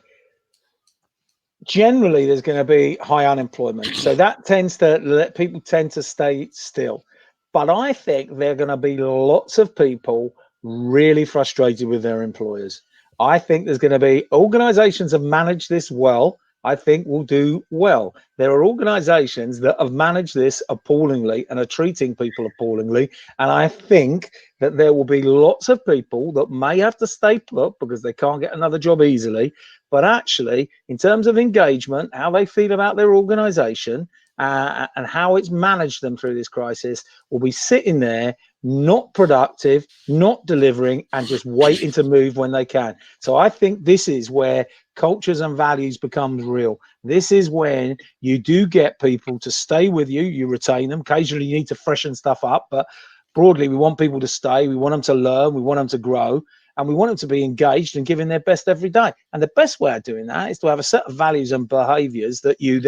generally there's going to be high unemployment, so that tends to let people tend to stay still. But I think there are going to be lots of people really frustrated with their employers. I think there's going to be organisations have managed this well. I think will do well. There are organisations that have managed this appallingly and are treating people appallingly. And I think that there will be lots of people that may have to stay put because they can't get another job easily. But actually, in terms of engagement, how they feel about their organisation and how it's managed them through this crisis, will be sitting there, not productive, not delivering, and just waiting to move when they can. So I think this is where cultures and values becomes real. This is when you do get people to stay with you, you retain them. Occasionally you need to freshen stuff up, but broadly we want people to stay, we want them to learn, we want them to grow, and we want them to be engaged and giving their best every day. And the best way of doing that is to have a set of values and behaviours that you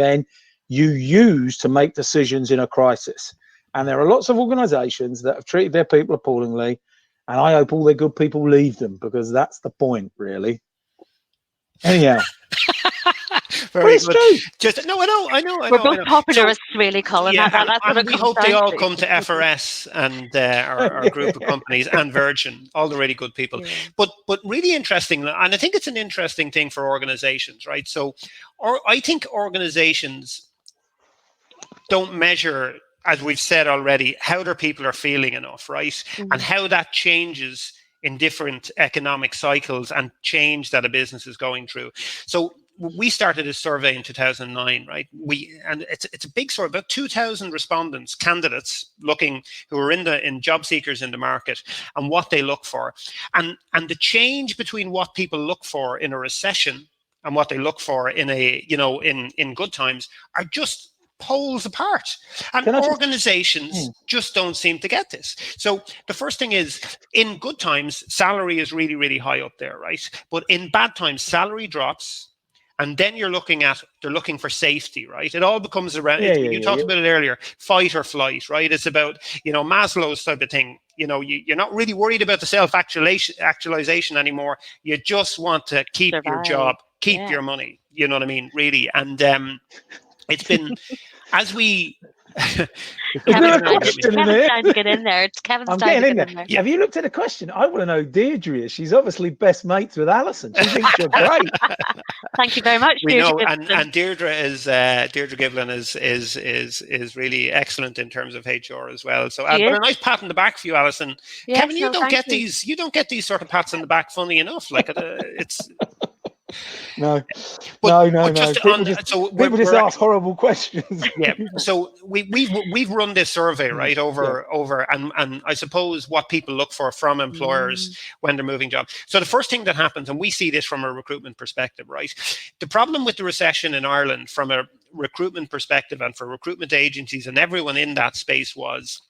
use to make decisions in a crisis. And there are lots of organisations that have treated their people appallingly, and I hope all their good people leave them, because that's the point, really. Anyhow. Very good. True. I know. We're both popularists, really, Colin. Yeah, that's what and we hope they all come to FRS and our group of companies and Virgin, all the really good people. Yeah. But really interesting, and I think it's an interesting thing for organisations, right? So, I think organisations don't measure, as we've said already, how their people are feeling enough, right? And how that changes in different economic cycles and change that a business is going through. So we started a survey in 2009, right? And it's a big survey, about 2,000 respondents, candidates who are in job seekers in the market, and what they look for, and the change between what people look for in a recession and what they look for in in good times are just poles apart, and organizations just don't seem to get this. So the first thing is, in good times, salary is really, really high up there, right? But in bad times, salary drops, and then they're looking for safety, right? It all becomes around, you talked about it earlier, fight or flight, right? It's about, Maslow's type of thing. You're not really worried about the self-actualization anymore. You just want to keep your job, keep your money, you know what I mean, really. And it's been, as we... Kevin's trying to get in there. Kevin's trying to get in there. Yeah. Have you looked at the question? I want to know Deirdre is. She's obviously best mates with Alison. She thinks you're great. Thank you very much. We know, and Deirdre Giblin is really excellent in terms of HR as well. So, but a nice pat on the back for you, Alison. Yes, Kevin, you don't get these sort of pats on the back. Funny enough, like it's. No. People just ask horrible questions. Yeah. So we've run this survey, right, over and I suppose what people look for from employers when they're moving jobs. So the first thing that happens, and we see this from a recruitment perspective, right? The problem with the recession in Ireland from a recruitment perspective and for recruitment agencies and everyone in that space was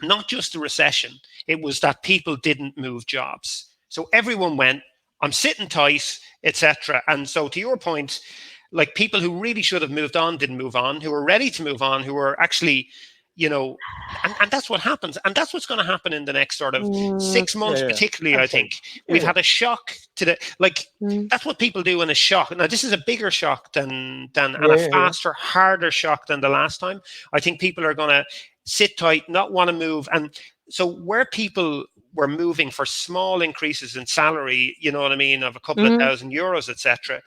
not just the recession, it was that people didn't move jobs. So everyone went, I'm sitting tight, etc. And so to your point, like people who really should have moved on didn't move on, who were ready to move on, who were actually, and that's what happens. And that's what's going to happen in the next sort of 6 months, particularly, I think. We've had a shock to that's what people do in a shock. Now, this is a bigger shock and a faster, harder shock than the last time. I think people are going to sit tight, not want to move. And so where people were moving for small increases in salary, you know what I mean, of a couple of €1,000, etc.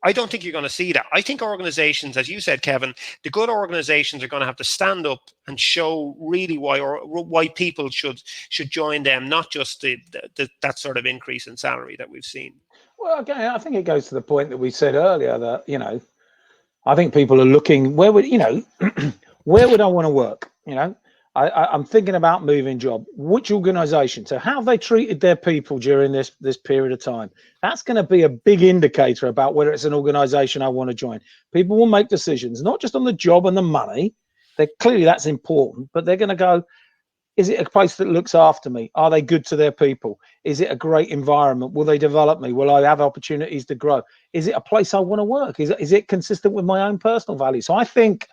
I don't think you're going to see that. I think organizations, as you said, Kevin, the good organizations are going to have to stand up and show really why people should join them, not just that sort of increase in salary that we've seen. Well, again, I think it goes to the point that we said earlier that, I think people are looking, where would I want to work? I'm thinking about moving job. Which organisation? So how have they treated their people during this period of time? That's going to be a big indicator about whether it's an organisation I want to join. People will make decisions, not just on the job and the money. Clearly that's important, but they're going to go, is it a place that looks after me? Are they good to their people? Is it a great environment? Will they develop me? Will I have opportunities to grow? Is it a place I want to work? Is it consistent with my own personal values? So I think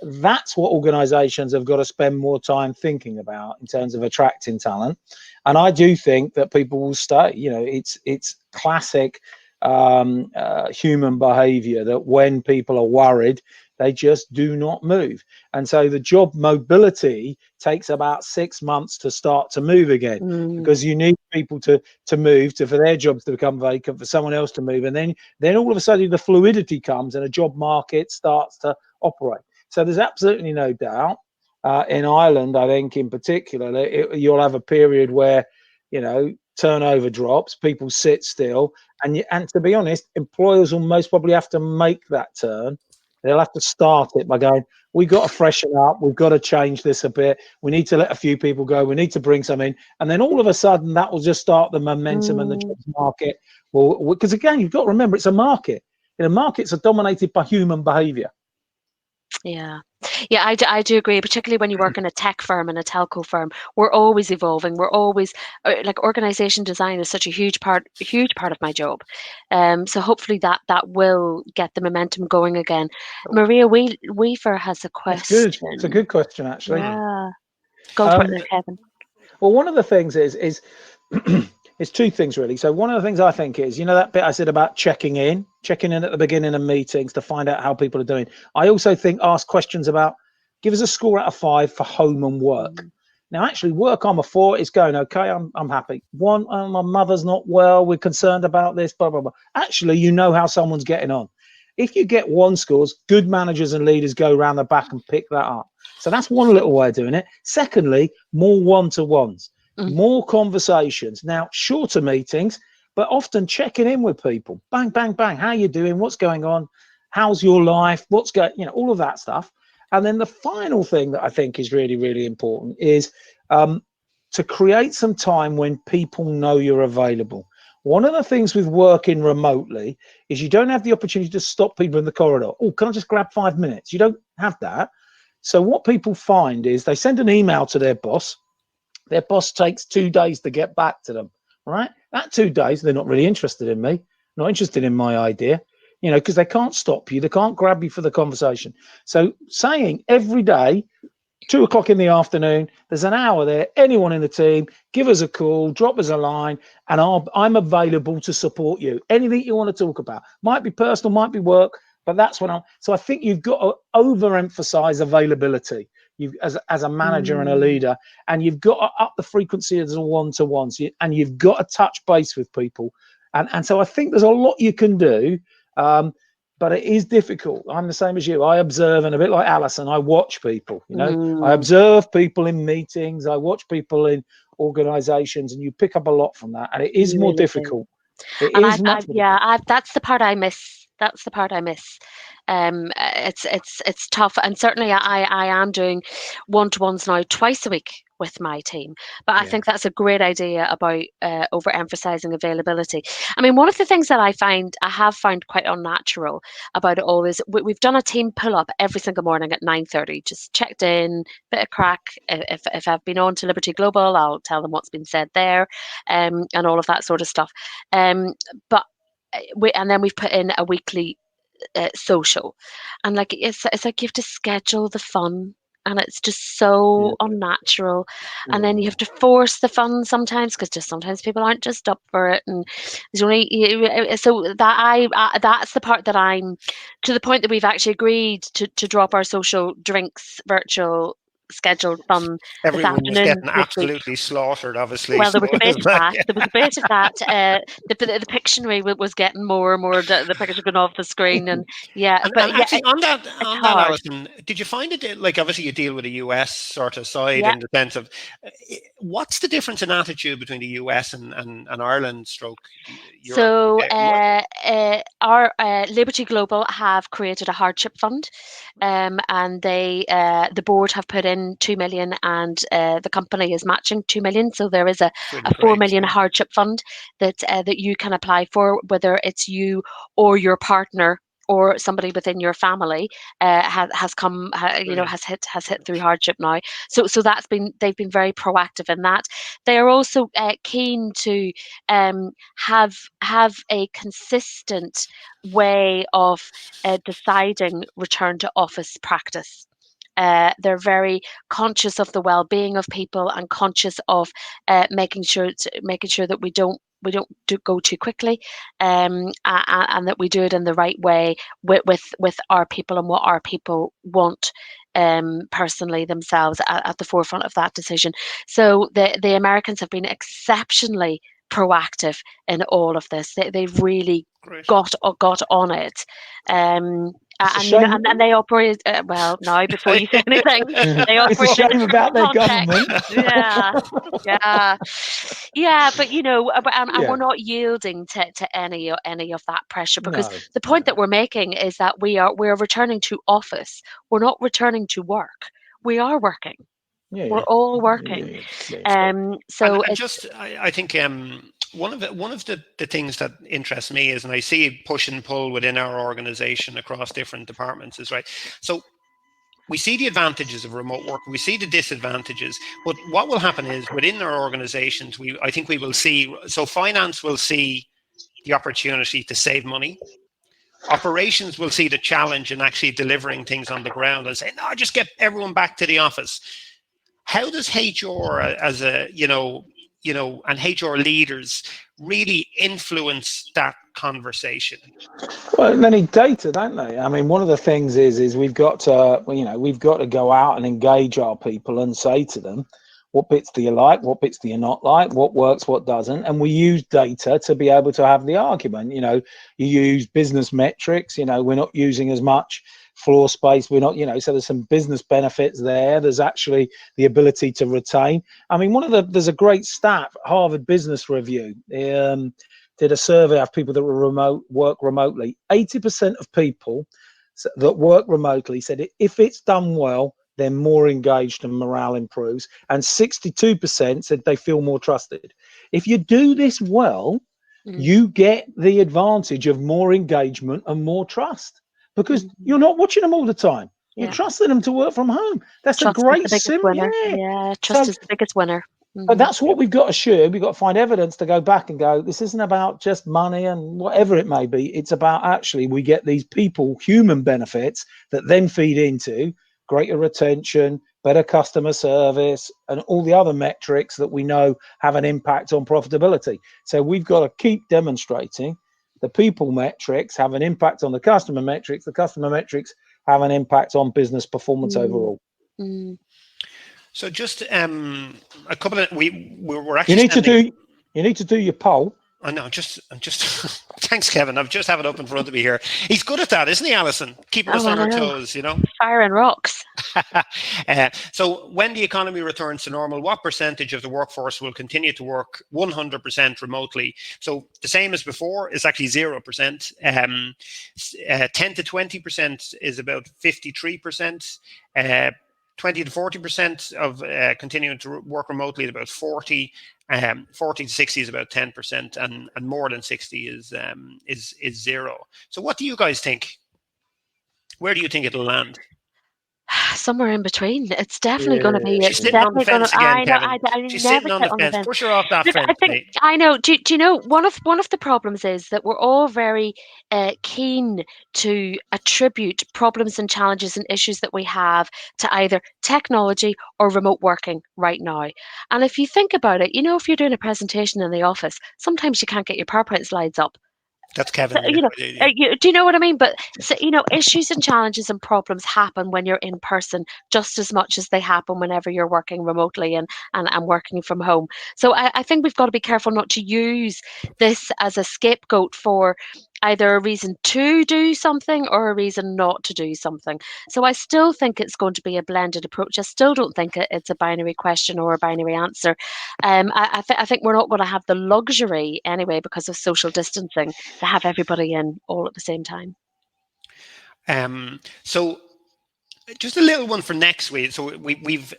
that's what organizations have got to spend more time thinking about in terms of attracting talent. And I do think that people will stay. It's classic human behavior that when people are worried, they just do not move. And so the job mobility takes about 6 months to start to move again, because you need people to move, for their jobs to become vacant, for someone else to move. And then all of a sudden the fluidity comes and a job market starts to operate. So there's absolutely no doubt in Ireland, I think in particular, you'll have a period where, turnover drops, people sit still. And to be honest, employers will most probably have to make that turn. They'll have to start it by going, we've got to freshen up. We've got to change this a bit. We need to let a few people go. We need to bring some in. And then all of a sudden that will just start the momentum and the jobs market. Well, because again, you've got to remember it's a market. Markets are dominated by human behavior. Yeah, I do agree, particularly when you work in a tech firm and a telco firm. We're always evolving. We're always organization design is such a huge part of my job. So hopefully that will get the momentum going again. Maria Weaver has a question. That's good. It's a good question, actually. Yeah, go for it, Kevin. Well, one of the things is it's two things really. So one of the things I think is, that bit I said about checking in at the beginning of meetings to find out how people are doing. I also think ask questions about, give us a score out of 5 for home and work. Now, actually, work I'm a 4. It's going okay. I'm happy. 1, my mother's not well. We're concerned about this. Blah blah blah. Actually, you know how someone's getting on. If you get 1 scores, good managers and leaders go around the back and pick that up. So that's one little way of doing it. Secondly, more one-to-ones. More conversations. Now, shorter meetings, but often checking in with people. Bang, bang, bang. How you doing? What's going on? How's your life? What's going, all of that stuff. And then the final thing that I think is really, really important is to create some time when people know you're available. One of the things with working remotely is you don't have the opportunity to stop people in the corridor. Oh, can I just grab 5 minutes? You don't have that. So what people find is they send an email to their boss. Their boss takes 2 days to get back to them, right? That 2 days, they're not really interested in me, not interested in my idea, because they can't stop you. They can't grab you for the conversation. So saying every day, 2 o'clock in the afternoon, there's an hour there, anyone in the team, give us a call, drop us a line, and I'm available to support you. Anything you want to talk about. Might be personal, might be work, but that's what so I think you've got to overemphasize availability as a manager and a leader, and you've got to up the frequency of the one-to-ones, and you've got to touch base with people. And so I think there's a lot you can do, but it is difficult. I'm the same as you. I observe, and a bit like Alison, I watch people, I observe people in meetings, I watch people in organizations, and you pick up a lot from that, and it is more difficult. It is much more difficult. That's the part I miss. That's the part I miss. It's tough, and certainly I am doing one-to-ones now twice a week with my team. But I think that's a great idea about overemphasizing availability. I mean, one of the things that I have found quite unnatural about it all is we've done a team pull-up every single morning at 9:30. Just checked in, bit of crack. If I've been on to Liberty Global, I'll tell them what's been said there, and all of that sort of stuff. But and then we've put in a weekly social, and like it's like you have to schedule the fun, and it's just so unnatural. And then you have to force the fun sometimes, because just sometimes people aren't just up for it, and there's only so that that's the part that I'm to the point that we've actually agreed to drop our social drinks virtual scheduled fun this Everyone was afternoon. getting absolutely slaughtered, obviously. Well, there was a bit of that. There was a bit of that. The Pictionary was getting more and more. The pictures going off the screen, and actually, on that, hard. Alison, did you find it like, obviously you deal with a US sort of side in the sense of what's the difference in attitude between the US and Ireland stroke Europe? So our Liberty Global have created a hardship fund, and they the board have put in 2 million, and the company is matching 2 million. So there is a 4 million hardship fund that you can apply for, whether it's you or your partner or somebody within your family has hit through hardship now. So they've been very proactive in that. They are also keen to have a consistent way of deciding return to office practice. They're very conscious of the well-being of people, and conscious of making sure that we don't go too quickly, and that we do it in the right way with our people, and what our people want personally themselves at the forefront of that decision. So the Americans have been exceptionally proactive in all of this. They've really got on it. And they operate well. Now, before you say anything, they operate. It's a shame about their government. Yeah. But and we're not yielding to any of that pressure, because the point that we're making is that we're returning to office. We're not returning to work. We are working. We're all working. So I think one of the things that interests me is, and I see push and pull within our organization across different departments, is right. So we see the advantages of remote work, we see the disadvantages, but what will happen is within our organizations, I think we will see, so finance will see the opportunity to save money. Operations will see the challenge in actually delivering things on the ground and say, no, just get everyone back to the office. How does HR as a, and HR leaders really influence that conversation? Well, they need data, don't they? I mean, one of the things is we've got to go out and engage our people and say to them, what bits do you like? What bits do you not like? What works? What doesn't? And we use data to be able to have the argument. You use business metrics. We're not using as much floor space. We're not, so there's some business benefits there. There's actually the ability to retain. I mean, there's a great stat, Harvard Business Review. I did a survey of people that work remotely. 80% of people that work remotely said if it's done well, they're more engaged and morale improves. And 62% said they feel more trusted. If you do this well, you get the advantage of more engagement and more trust, because you're not watching them all the time. You're trusting them to work from home. That's Trust a great is the biggest winner. Yeah, trust is the biggest winner. But that's what we've got to show. We've got to find evidence to go back and go, this isn't about just money and whatever it may be. It's about actually we get these people, human benefits that then feed into greater retention, better customer service, and all the other metrics that we know have an impact on profitability. So we've got to keep demonstrating the people metrics have an impact on the customer metrics. The customer metrics have an impact on business performance overall. So just a couple of we're actually you need to do your poll. I know, I'm just thanks, Kevin. I've just have it up in front of me here. He's good at that, isn't he, Alison? Keeping us on our toes, you know. Firing rocks. So when the economy returns to normal, what percentage of the workforce will continue to work 100% remotely? So the same as before is actually 0%. 10 to 20% is about 53%. 20 to 40% of continuing to work remotely is about 40. 40 to 60 is about 10%, and more than 60 is 0. So what do you guys think? Where do you think it'll land? Somewhere in between. It's definitely going to be. She's sitting on the fence again, Kevin. She's sitting on the fence. Push her off that fence. I know. Do you know one of the problems is that we're all very keen to attribute problems and challenges and issues that we have to either technology or remote working right now. And if you think about it, you know, if you're doing a presentation in the office, sometimes you can't get your PowerPoint slides up. That's Kevin. Do you know what I mean? But so, you know, issues and challenges and problems happen when you're in person just as much as they happen whenever you're working remotely and working from home. So I think we've got to be careful not to use this as a scapegoat for either a reason to do something or a reason not to do something. So I still think it's going to be a blended approach. I still don't think it's a binary question or a binary answer. I think we're not going to have the luxury anyway, because of social distancing, to have everybody in all at the same time. So just a little one for next week. So we've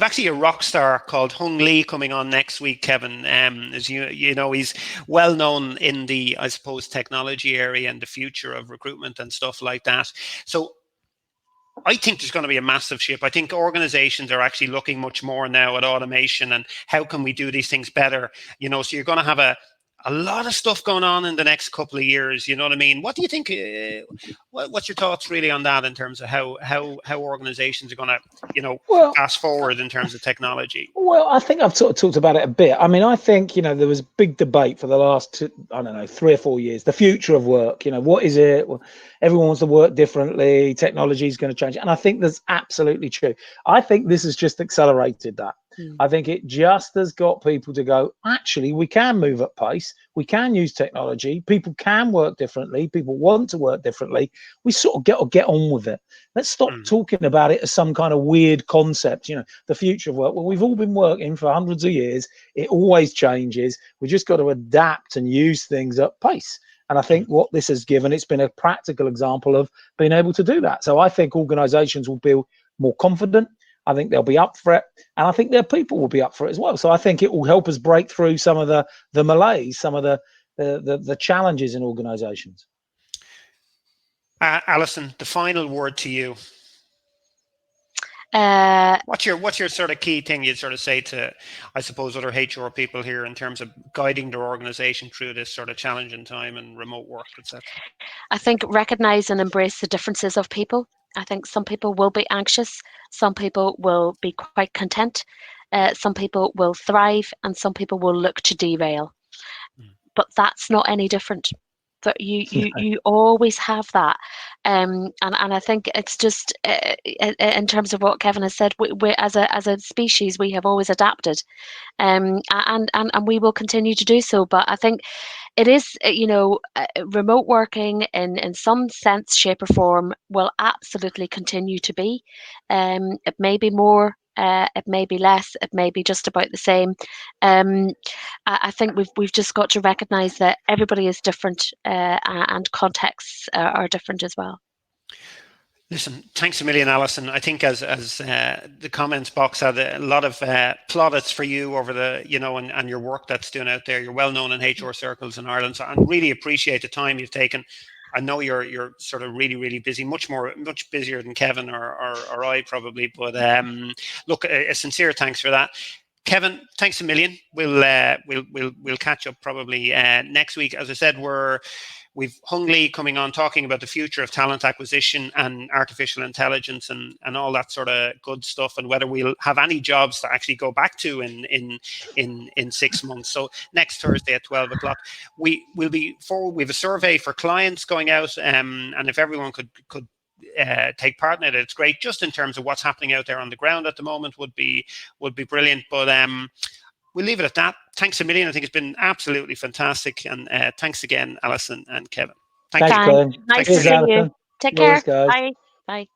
actually a rock star called Hung Lee coming on next week, Kevin. As you know, he's well known in the, I suppose, technology area and the future of recruitment and stuff like that. So I think there's going to be a massive shift. I think organizations are actually looking much more now at automation and how can we do these things better. You know, so you're going to have a lot of stuff going on in the next couple of years. You know what I mean? What do you think? What's your thoughts really on that in terms of how organizations are going to, you know, fast forward in terms of technology? Well, I think I've sort of talked about it a bit. I mean, I think, you know, there was a big debate for the last, 3 or 4 years, the future of work. You know, what is it? Well, everyone wants to work differently. Technology is going to change. And I think that's absolutely true. I think this has just accelerated that. I think it just has got people to go, actually, we can move at pace. We can use technology. People can work differently. People want to work differently. We sort of get on with it. Let's stop talking about it as some kind of weird concept, you know, the future of work. Well, we've all been working for hundreds of years. It always changes. We just got to adapt and use things at pace. And I think what this has given, it's been a practical example of being able to do that. So I think organizations will be more confident. I think they'll be up for it, and I think their people will be up for it as well. So I think it will help us break through some of the malaise, some of the challenges in organisations. Alison, the final word to you. What's your sort of key thing you'd sort of say to, I suppose, other HR people here in terms of guiding their organisation through this sort of challenging time and remote work, etc.? I think recognise and embrace the differences of people. I think some people will be anxious, some people will be quite content, some people will thrive, and some people will look to derail. But that's not any different. That you always have that, and I think it's just in terms of what Kevin has said, we as a species we have always adapted, and we will continue to do so. But I think it is, you know, remote working in some sense, shape or form will absolutely continue to be. It may be more it may be less, it may be just about the same. I think we've just got to recognise that everybody is different, and contexts are different as well. Listen, thanks a million, Alison. I think as the comments box had a lot of plaudits for you over the, and your work that's doing out there. You're well known in HR circles in Ireland, so I really appreciate the time you've taken. I know you're sort of really, really busy, much busier than Kevin or I probably. But look, a sincere thanks for that. Kevin, thanks a million. We'll catch up probably next week. As I said, we've Hung Lee coming on talking about the future of talent acquisition and artificial intelligence and all that sort of good stuff, and whether we'll have any jobs to actually go back to in 6 months. So next Thursday at 12 o'clock, we have a survey for clients going out, and if everyone could take part in it, it's great. Just in terms of what's happening out there on the ground at the moment would be brilliant. But we'll leave it at that. Thanks a million. I think it's been absolutely fantastic. And thanks again, Alison and Kevin. Thanks, Colin. Nice to see you. Take care. Bye. Bye.